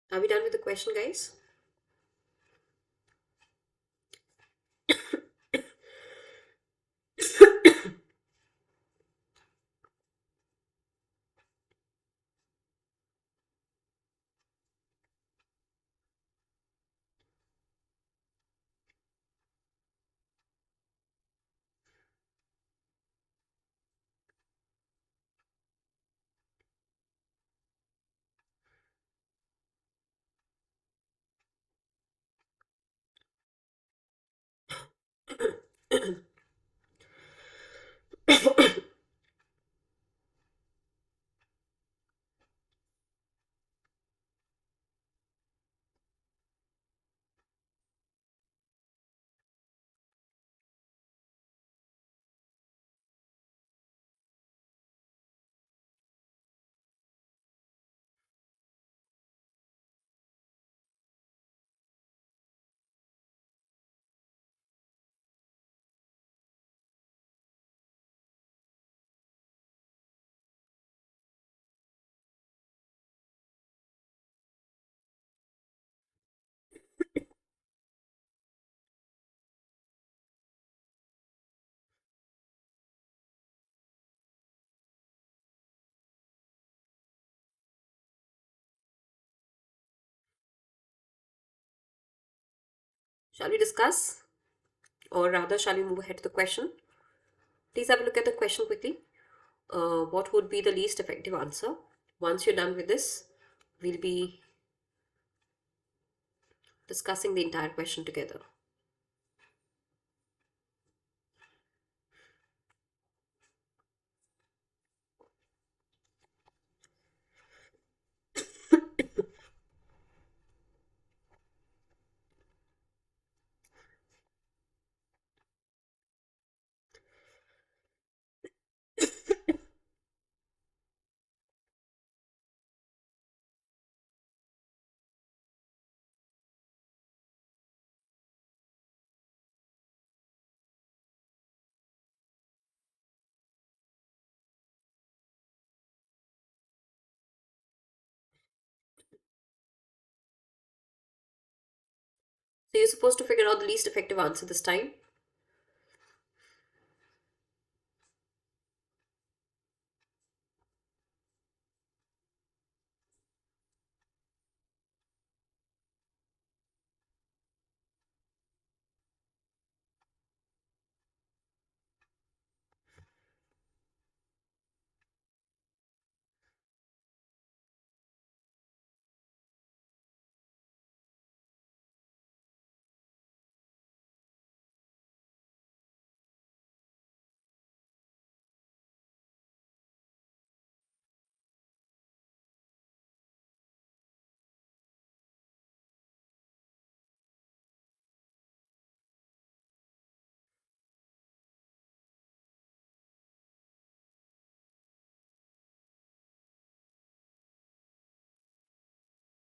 Are we done with the question, guys? Shall we discuss? Or rather, shall we move ahead to the question? Please have a look at the question quickly. What would be the least effective answer? Once you're done with this, we'll be discussing the entire question together. So you're supposed to figure out the least effective answer this time.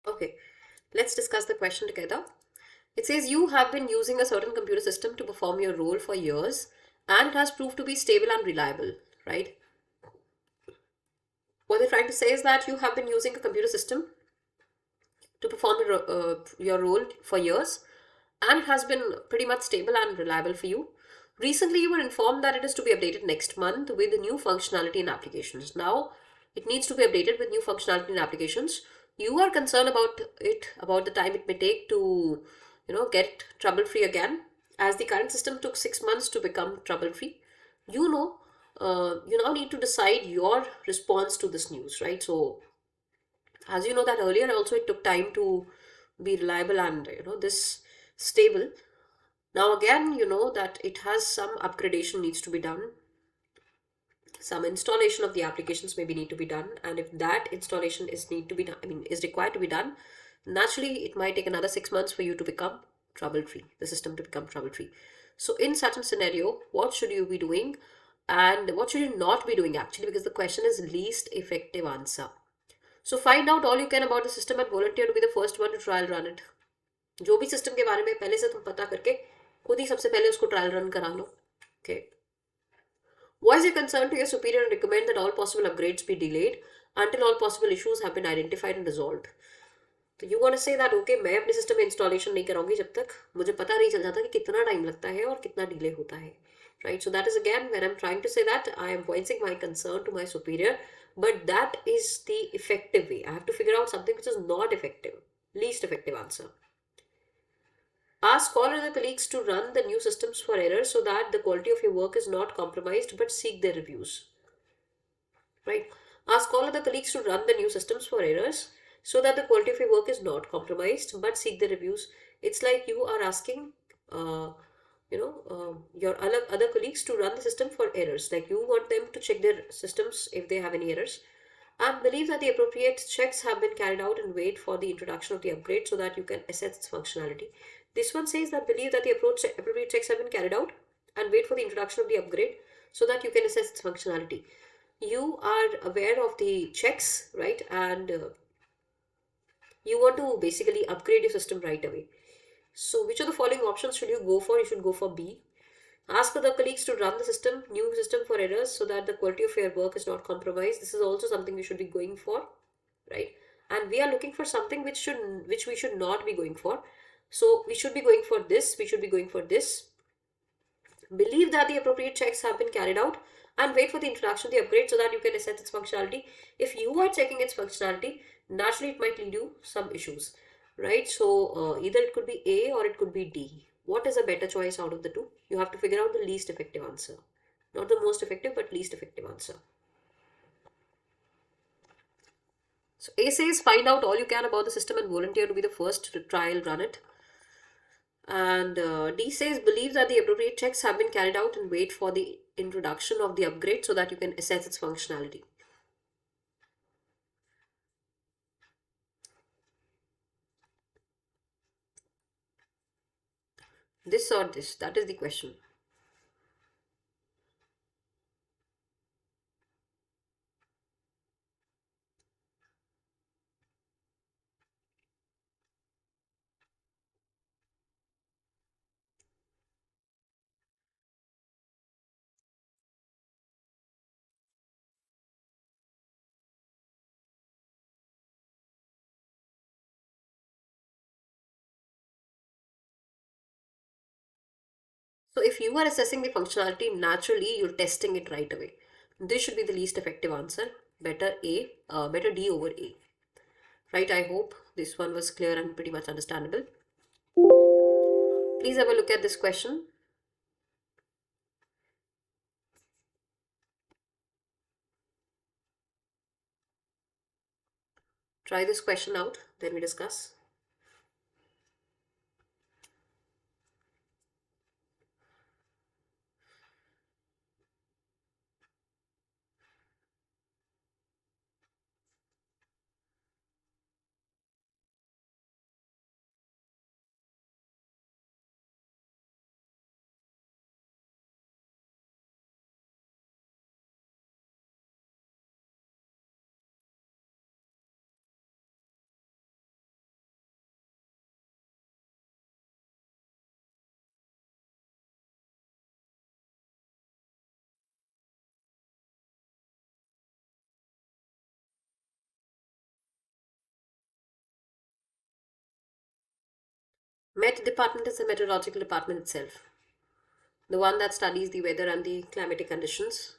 Okay, let's discuss the question together. It says you have been using a certain computer system to perform your role for years and it has proved to be stable and reliable, right? What they're trying to say is that you have been using a computer system to perform your role for years and it has been pretty much stable and reliable for you. Recently, you were informed that it is to be updated next month with the new functionality and applications. Now, it needs to be updated with new functionality and applications. You are concerned about it, about the time it may take to, get trouble free again, as the current system took 6 months to become trouble free. You know, you now need to decide your response to this news, right? So, as you know that earlier, also it took time to be reliable and this stable. Now again, you know that it has some upgradation needs to be done. Some installation of the applications maybe need to be done, and if that installation is need to be done, I mean, is required to be done, naturally it might take another 6 months for you to become trouble free, the system to become trouble free. So in such a scenario, what should you be doing, and what should you not be doing actually? Because the question is least effective answer. So find out all you can about the system and volunteer to be the first one to trial run it. जो भी system के बारे में पहले से तुम पता करके खुद ही सबसे पहले उसको ट्रायल रन करा लो. Okay. Voice your concern to your superior and recommend that all possible upgrades be delayed until all possible issues have been identified and resolved. तो you want say that okay, मैं अपने system में installation नहीं कराऊंगी जब तक मुझे पता नहीं चल जाता कि कितना टाइम लगता है और कितना डिले होता है. Right, so that is again when I'm trying to say that I am voicing my concern to my superior, but that is the effective way. I have to figure out something which is not effective, least effective answer. Ask all other colleagues to run the new systems for errors so that the quality of your work is not compromised, but seek their reviews. Right? Ask all other colleagues to run the new systems for errors so that the quality of your work is not compromised, but seek the reviews. It's like you are asking, your other colleagues to run the system for errors. Like you want them to check their systems if they have any errors, and believe that the appropriate checks have been carried out and wait for the introduction of the upgrade so that you can assess its functionality. This one says that believe that the appropriate checks have been carried out and wait for the introduction of the upgrade so that you can assess its functionality. You are aware of the checks, right? And you want to basically upgrade your system right away. So, which of the following options should you go for? You should go for B. Ask other colleagues to run the system, new system for errors so that the quality of your work is not compromised. This is also something we should be going for, right? And we are looking for something which we should not be going for. So we should be going for this, we should be going for this. Believe that the appropriate checks have been carried out and wait for the introduction of the upgrade so that you can assess its functionality. If you are checking its functionality, naturally it might lead you some issues, right? So either it could be A or it could be D. What is a better choice out of the two? You have to figure out the least effective answer. Not the most effective, but least effective answer. So A says find out all you can about the system and volunteer to be the first to trial run it. And D says believe that the appropriate checks have been carried out and wait for the introduction of the upgrade so that you can assess its functionality. This or this? That is the question. So if you are assessing the functionality, naturally you're testing it right away. This should be the least effective answer. Better D over A. Right? I hope this one was clear and pretty much understandable. Please have a look at this question. Try this question out, then we discuss. Met department is the meteorological department itself, the one that studies the weather and the climatic conditions.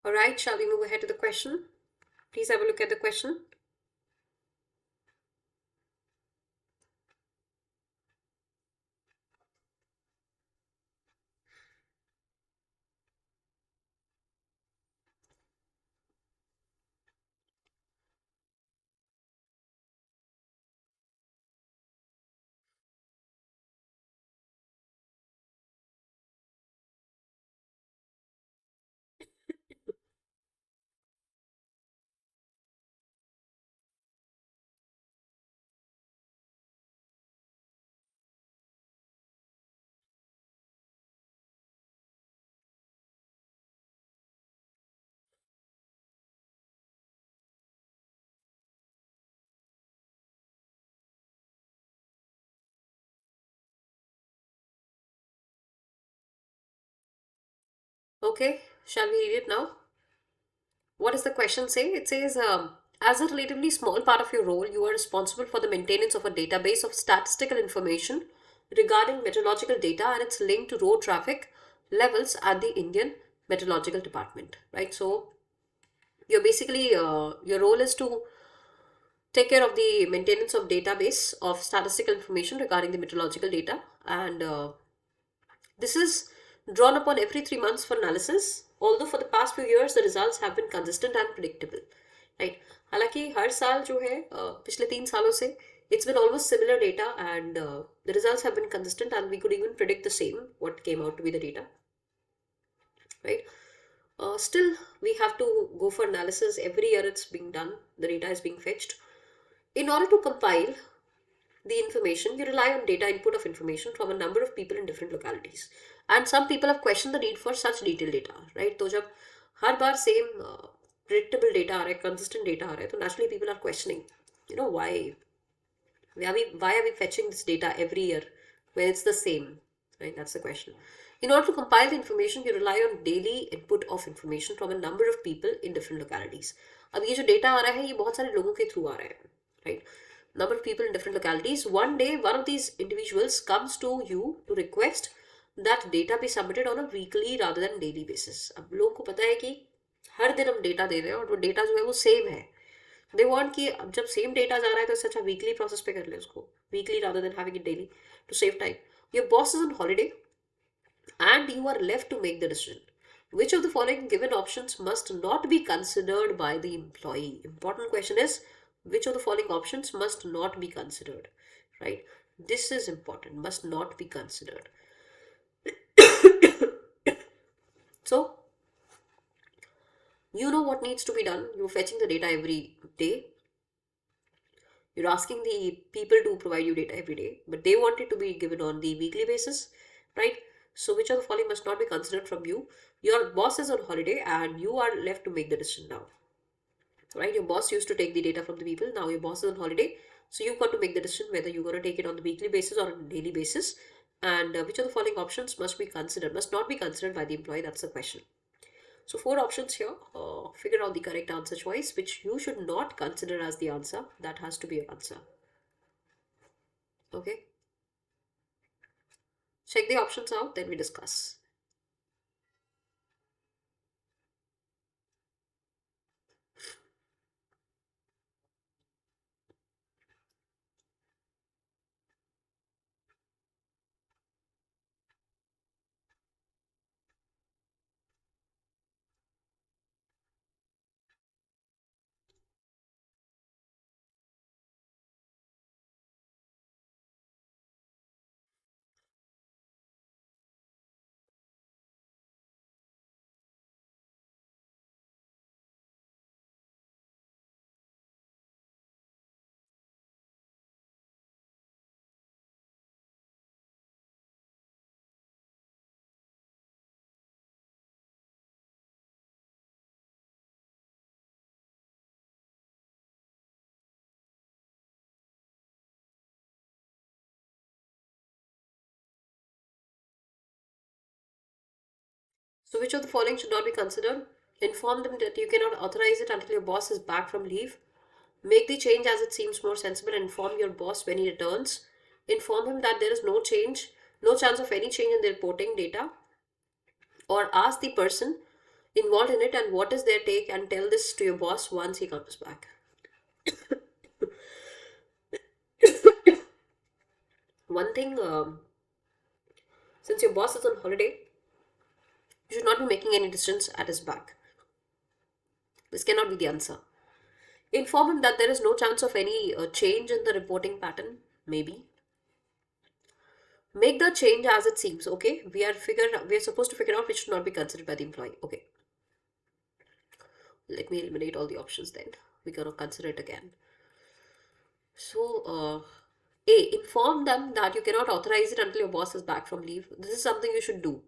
All right, shall we move ahead to the question? Please have a look at the question. Okay, shall we read it now? What does the question say? It says, as a relatively small part of your role, you are responsible for the maintenance of a database of statistical information regarding meteorological data and its link to road traffic levels at the Indian Meteorological Department. Right. So you're basically your role is to take care of the maintenance of database of statistical information regarding the meteorological data, and this is drawn upon every 3 months for analysis, although for the past few years the results have been consistent and predictable. Right. हालांकि हर साल जो है पिछले 3 सालों से it's been almost similar data, and the results have been consistent, and we could even predict the same what came out to be the data. Right. Still, we have to go for analysis every year. It's being done. The data is being fetched. In order to compile the information, you rely on data input of information from a number of people in different localities. And some people have questioned the need for such detailed data, right? तो जब हर बार same predictable data आ रहा है, consistent data आ रहा है, तो naturally people are questioning, why are we fetching this data every year when it's the same, right? That's the question. In order to compile the information, you rely on daily input of information from a number of people in different localities. अब ये जो data आ रहा है, ये बहुत सारे लोगों के through आ रहा है, right? Number of people in different localities. One day, one of these individuals comes to you to request that data be submitted on a weekly rather than daily basis. अब लोगों को पता है कि हर दिन हम डेटा दे रहे हैं और वो डेटा जो है वो सेम है. दे वांट कि अब जब सेम डेटा जा रहा है तो इससे अच्छा वीकली प्रोसेस पे कर ले उसको, weekly rather than having it daily, to save time. Your boss is on holiday and you are left to make the decision. Which of the following given options must not be considered by the employee? Important question is, which of the following options must not be considered? Right? This is important, must not be considered. So, you know what needs to be done. You're fetching the data every day. You're asking the people to provide you data every day, but they want it to be given on the weekly basis, right? So, which of the following must not be considered from you? Your boss is on holiday and you are left to make the decision now, right? Your boss used to take the data from the people. Now your boss is on holiday, so you've got to make the decision whether you're going to take it on the weekly basis or on a daily basis. And which of the following options must not be considered by the employee? That's the question. So four options here. Figure out the correct answer choice, which you should not consider as the answer. That has to be your answer. Okay. Check the options out, then we discuss. So which of the following should not be considered? Inform them that you cannot authorize it until your boss is back from leave. Make the change as it seems more sensible and inform your boss when he returns. Inform him that there is no chance of any change in the reporting data, or ask the person involved in it and what is their take and tell this to your boss once he comes back. One thing, since your boss is on holiday, you should not be making any decisions at his back. This cannot be the answer. Inform him that there is no chance of any change in the reporting pattern, maybe. Make the change as it seems. Okay, we are supposed to figure out which should not be considered by the employee. Okay, let me eliminate all the options then. We're gonna consider it again. So, A, inform them that you cannot authorize it until your boss is back from leave. This is something you should do.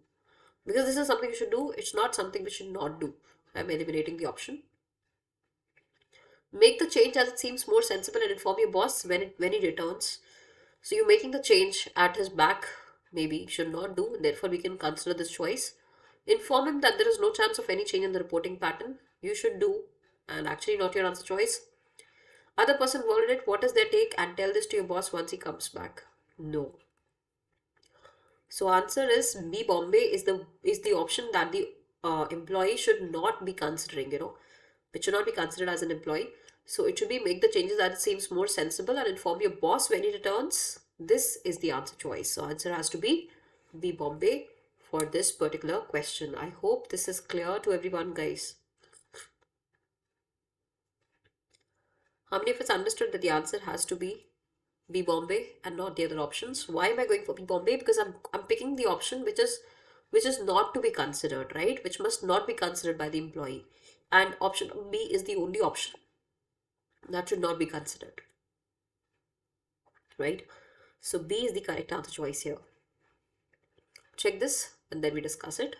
Because this is something you should do, it's not something we should not do. I'm eliminating the option. Make the change as it seems more sensible and inform your boss when he returns. So you're making the change at his back, maybe should not do, and therefore we can consider this choice. Inform him that there is no chance of any change in the reporting pattern. You should do, and actually not your answer choice. Other person involved in it, what is their take, and tell this to your boss once he comes back. No. So answer is B. Bombay is the option that the employee should not be considering. Which should not be considered as an employee. So it should be make the changes that it seems more sensible and inform your boss when he returns. This is the answer choice. So answer has to be B. Bombay for this particular question. I hope this is clear to everyone, guys. How many of us understood that the answer has to be B. Bombay and not the other options? Why am I going for B. Bombay? Because I'm picking the option which is not to be considered, right? Which must not be considered by the employee. And option B is the only option that should not be considered, right? So B is the correct answer choice here. Check this and then we discuss it.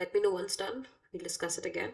Let me know once done. We'll discuss it again.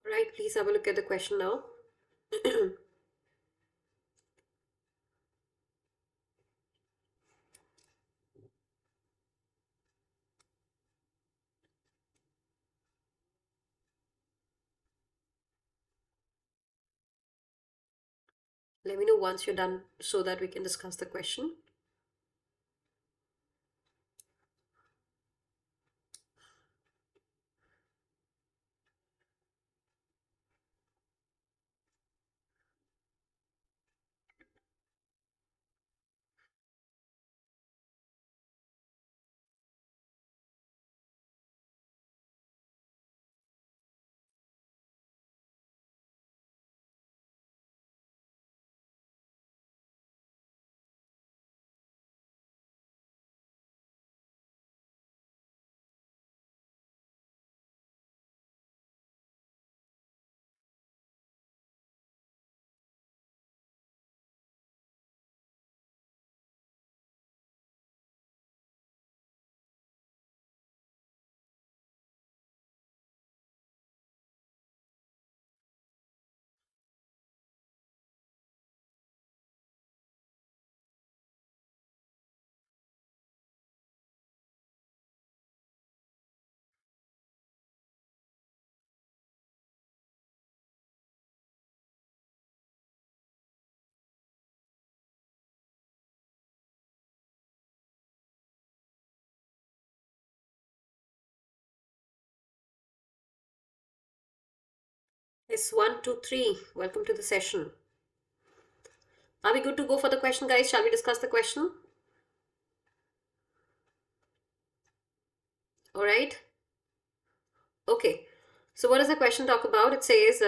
Right, please have a look at the question now. Let me know once you're done so that we can discuss the question. It's 1, 2, 3. Welcome to the session. Are we good to go for the question, guys? Shall we discuss the question? All right. Okay. So, what does the question talk about? It says,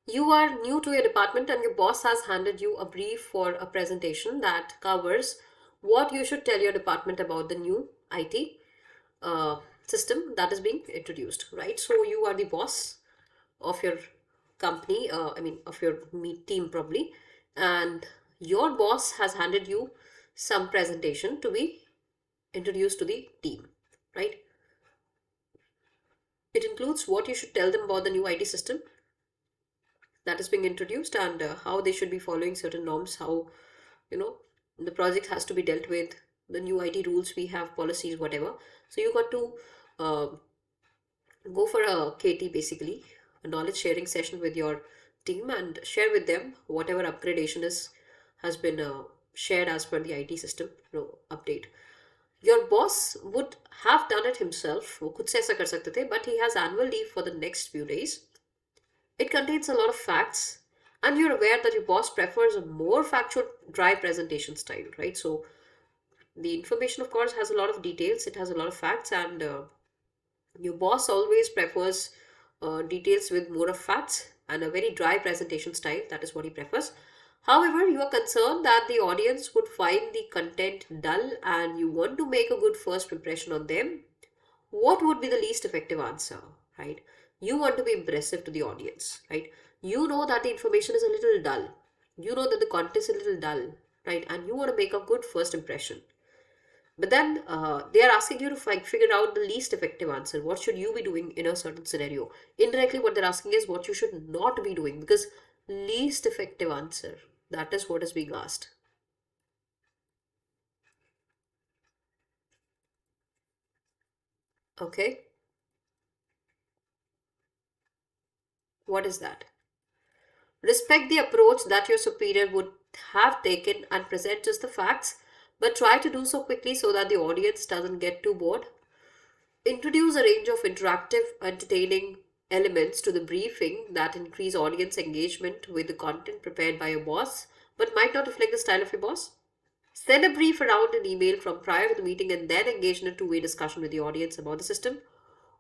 you are new to your department and your boss has handed you a brief for a presentation that covers what you should tell your department about the new IT system that is being introduced, right? So, you are the boss of your company, of your team probably, and your boss has handed you some presentation to be introduced to the team, right? It includes what you should tell them about the new IT system that is being introduced and how they should be following certain norms, how, you know, the project has to be dealt with, the new IT rules we have, policies, whatever. So you got to uh, go for a KT basically, a knowledge sharing session with your team and share with them whatever upgradation is has been shared as per the IT system update. Your boss would have done it himself, वो खुद से ऐसा कर सकते थे, but he has annual leave for the next few days. It contains a lot of facts, and you're aware that your boss prefers a more factual, dry presentation style, right? So the information, of course, has a lot of details. It has a lot of facts, and your boss always prefers details with more of facts and a very dry presentation style. That is what he prefers. However, you are concerned that the audience would find the content dull and you want to make a good first impression on them. What would be the least effective answer, right? You want to be impressive to the audience, right? You know that the information is a little dull. You know that the content is a little dull, right? And you want to make a good first impression. But then they are asking you to figure out the least effective answer. What should you be doing in a certain scenario? Indirectly, what they're asking is what you should not be doing because least effective answer. That is what is being asked. Okay. What is that? Respect the approach that your superior would have taken and present just the facts, but try to do so quickly so that the audience doesn't get too bored. Introduce a range of interactive, entertaining elements to the briefing that increase audience engagement with the content prepared by your boss, but might not reflect the style of your boss. Send a brief around an email from prior to the meeting and then engage in a two-way discussion with the audience about the system.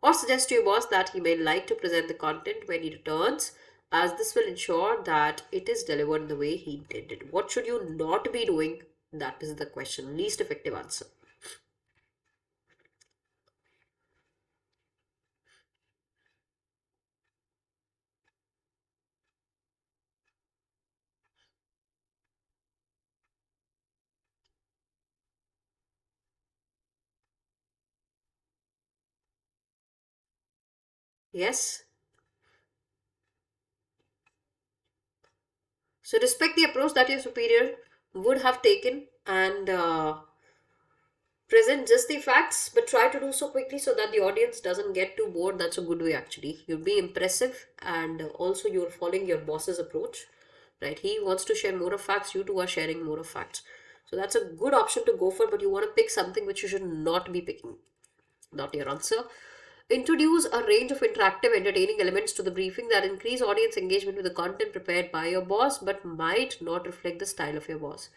Or suggest to your boss that he may like to present the content when he returns, as this will ensure that it is delivered in the way he intended. What should you not be doing? That is the question. Least effective answer. Yes? So respect the approach that your superior would have taken and present just the facts, but try to do so quickly so that the audience doesn't get too bored. That's a good way, actually. You'll be impressive, and also you're following your boss's approach, right? He wants to share more of facts, you two are sharing more of facts. So that's a good option to go for, but you want to pick something which you should not be picking. Not your answer. Introduce a range of interactive, entertaining elements to the briefing that increase audience engagement with the content prepared by your boss, but might not reflect the style of your boss.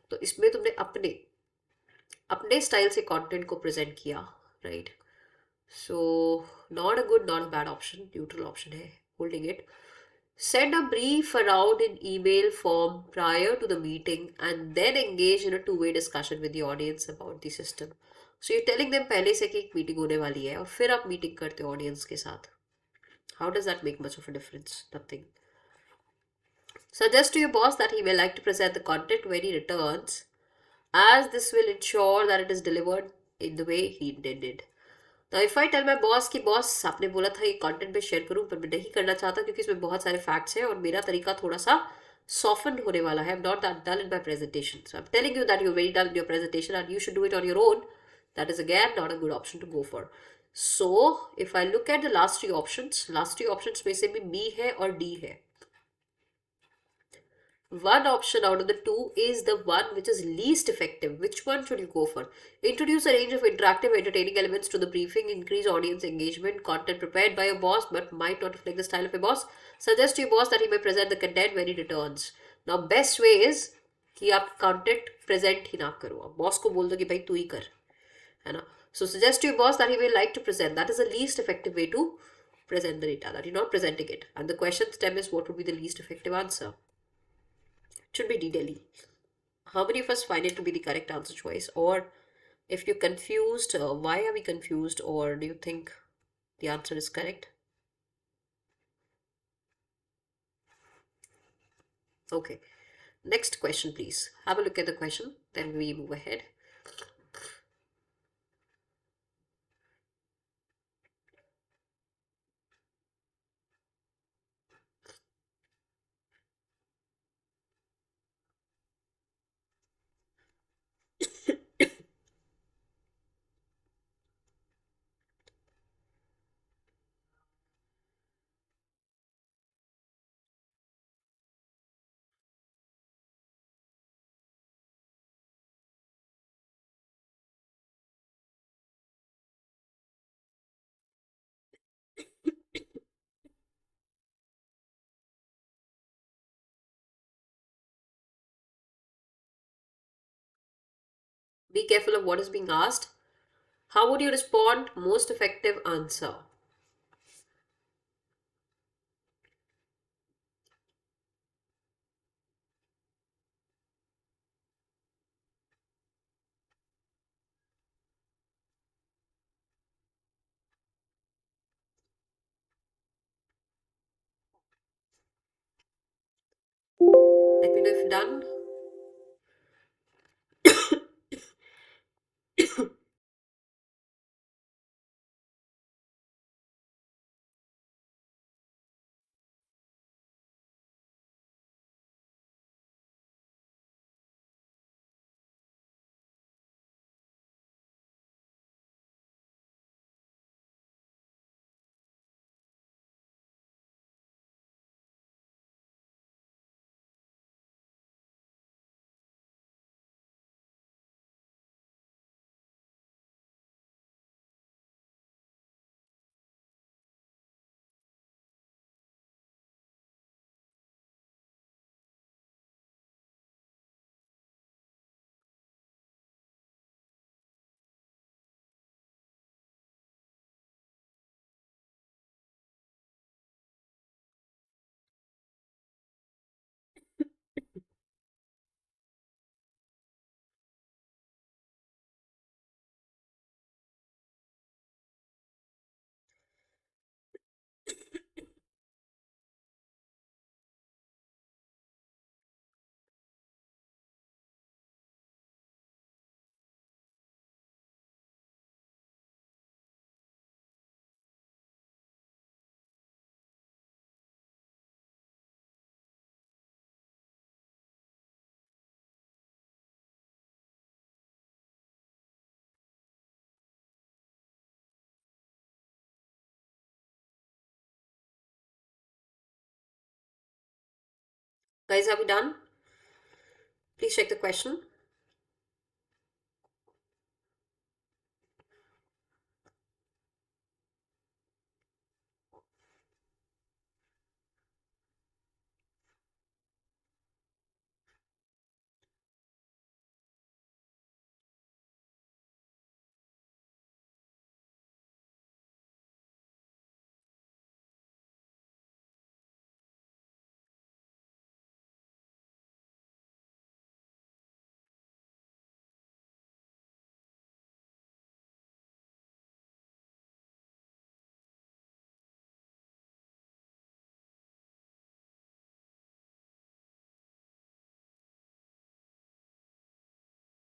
तो इसमें तुमने अपने style से content को present किया, right? So not a good not a bad option, neutral option है, holding it. Send a brief around in email form prior to the meeting and then engage in a two-way discussion with the audience about the system. So you're telling them पहले से कि एक meeting होने वाली है और फिर आप मीटिंग करते हो ऑडियंस के साथ. How does that make much of a difference? Nothing. Suggest to your boss that he may like to present the content when he returns, as this will ensure that it is delivered in the way he intended. Now, if I tell my boss कि boss आपने बोला था ये content में share करूं पर मैं नहीं करना चाहता क्योंकि इसमें बहुत सारे फैक्ट्स हैं और मेरा तरीका थोड़ा सा softened होने वाला है. I'm not that dull in my presentation. So I'm telling you that you're very dull in your presentation and you should do it on your own. That is again not a good option to go for. So if I look at the last three options में से भी B है और D है. One option out of the two is the one which is least effective. Which one should you go for? Introduce a range of interactive, entertaining elements to the briefing, increase audience engagement, content prepared by your boss but might not reflect the style of your boss. Suggest to your boss that he may present the content when he returns. Now, best way is कि आप content present ही ना करो. आप boss को बोल दो कि भाई तू ही कर, है ना? So suggest to your boss that he may like to present. That is the least effective way to present the data, that you're not presenting it. And the question stem is, what would be the least effective answer? Should be D Delhi. How many of us find it to be the correct answer choice? Or if you're confused, why are we confused? Or do you think the answer is correct? Okay. Next question, please. Have a look at the question, then we move ahead. Be careful of what is being asked. How would you respond? Most effective answer. Let me know if you're done. Guys, are we done? Please check the question.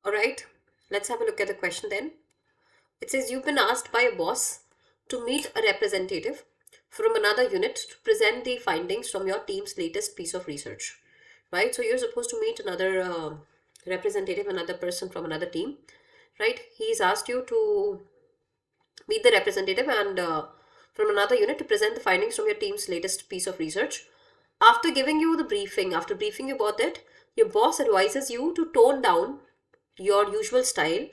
All right, let's have a look at the question then. It says you've been asked by a boss to meet a representative from another unit to present the findings from your team's latest piece of research. Right? So you're supposed to meet another representative, another person from another team. Right? He's asked you to meet the representative and from another unit to present the findings from your team's latest piece of research. After giving you the briefing, after briefing you about it, your boss advises you to tone down your usual style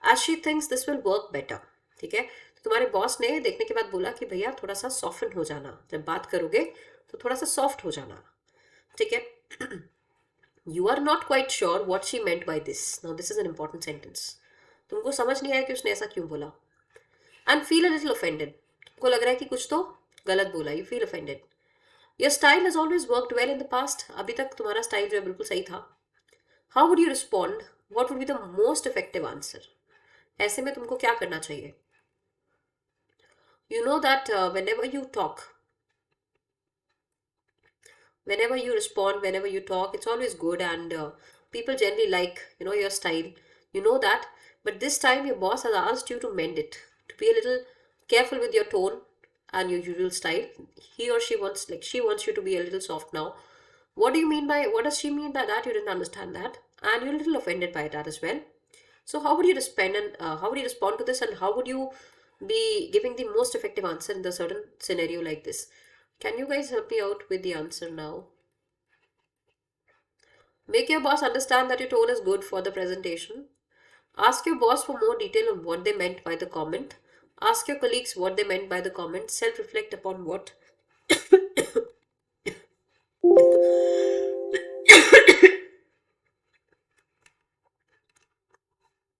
as she thinks this will work better. ठीक है, तो तुम्हारे boss ने देखने के बाद बोला कि भैया थोड़ा सा सॉफ्टन हो जाना, जब बात करोगे तो थोड़ा सा सॉफ्ट हो जाना. ठीक है. You are not quite sure what she meant by this. Now this is an important sentence. तुमको समझ नहीं आया कि उसने ऐसा क्यों बोला. And feel a little offended. तुमको लग रहा है कि कुछ तो गलत बोला. You feel offended. Your style has always worked well in the past. अभी तक तुम्हारा स्टाइल जो है बिल्कुल सही था. How would you respond? What would be the most effective answer? ऐसे में तुमको क्या करना चाहिए? You know that whenever you talk, whenever you respond, whenever you talk, it's always good, and people generally like, your style. You know that. But this time your boss has asked you to mend it, to be a little careful with your tone and your usual style. He or she wants, like, she wants you to be a little soft now. What does she mean by that? You didn't understand that, and you're a little offended by that as well. So how would you respond, and how would you respond to this, and how would you be giving the most effective answer in the certain scenario like this? Can you guys help me out with the answer now? Make your boss understand that your tone is good for the presentation. Ask your boss for more detail on what they meant by the comment. Ask your colleagues what they meant by the comment. Self reflect upon what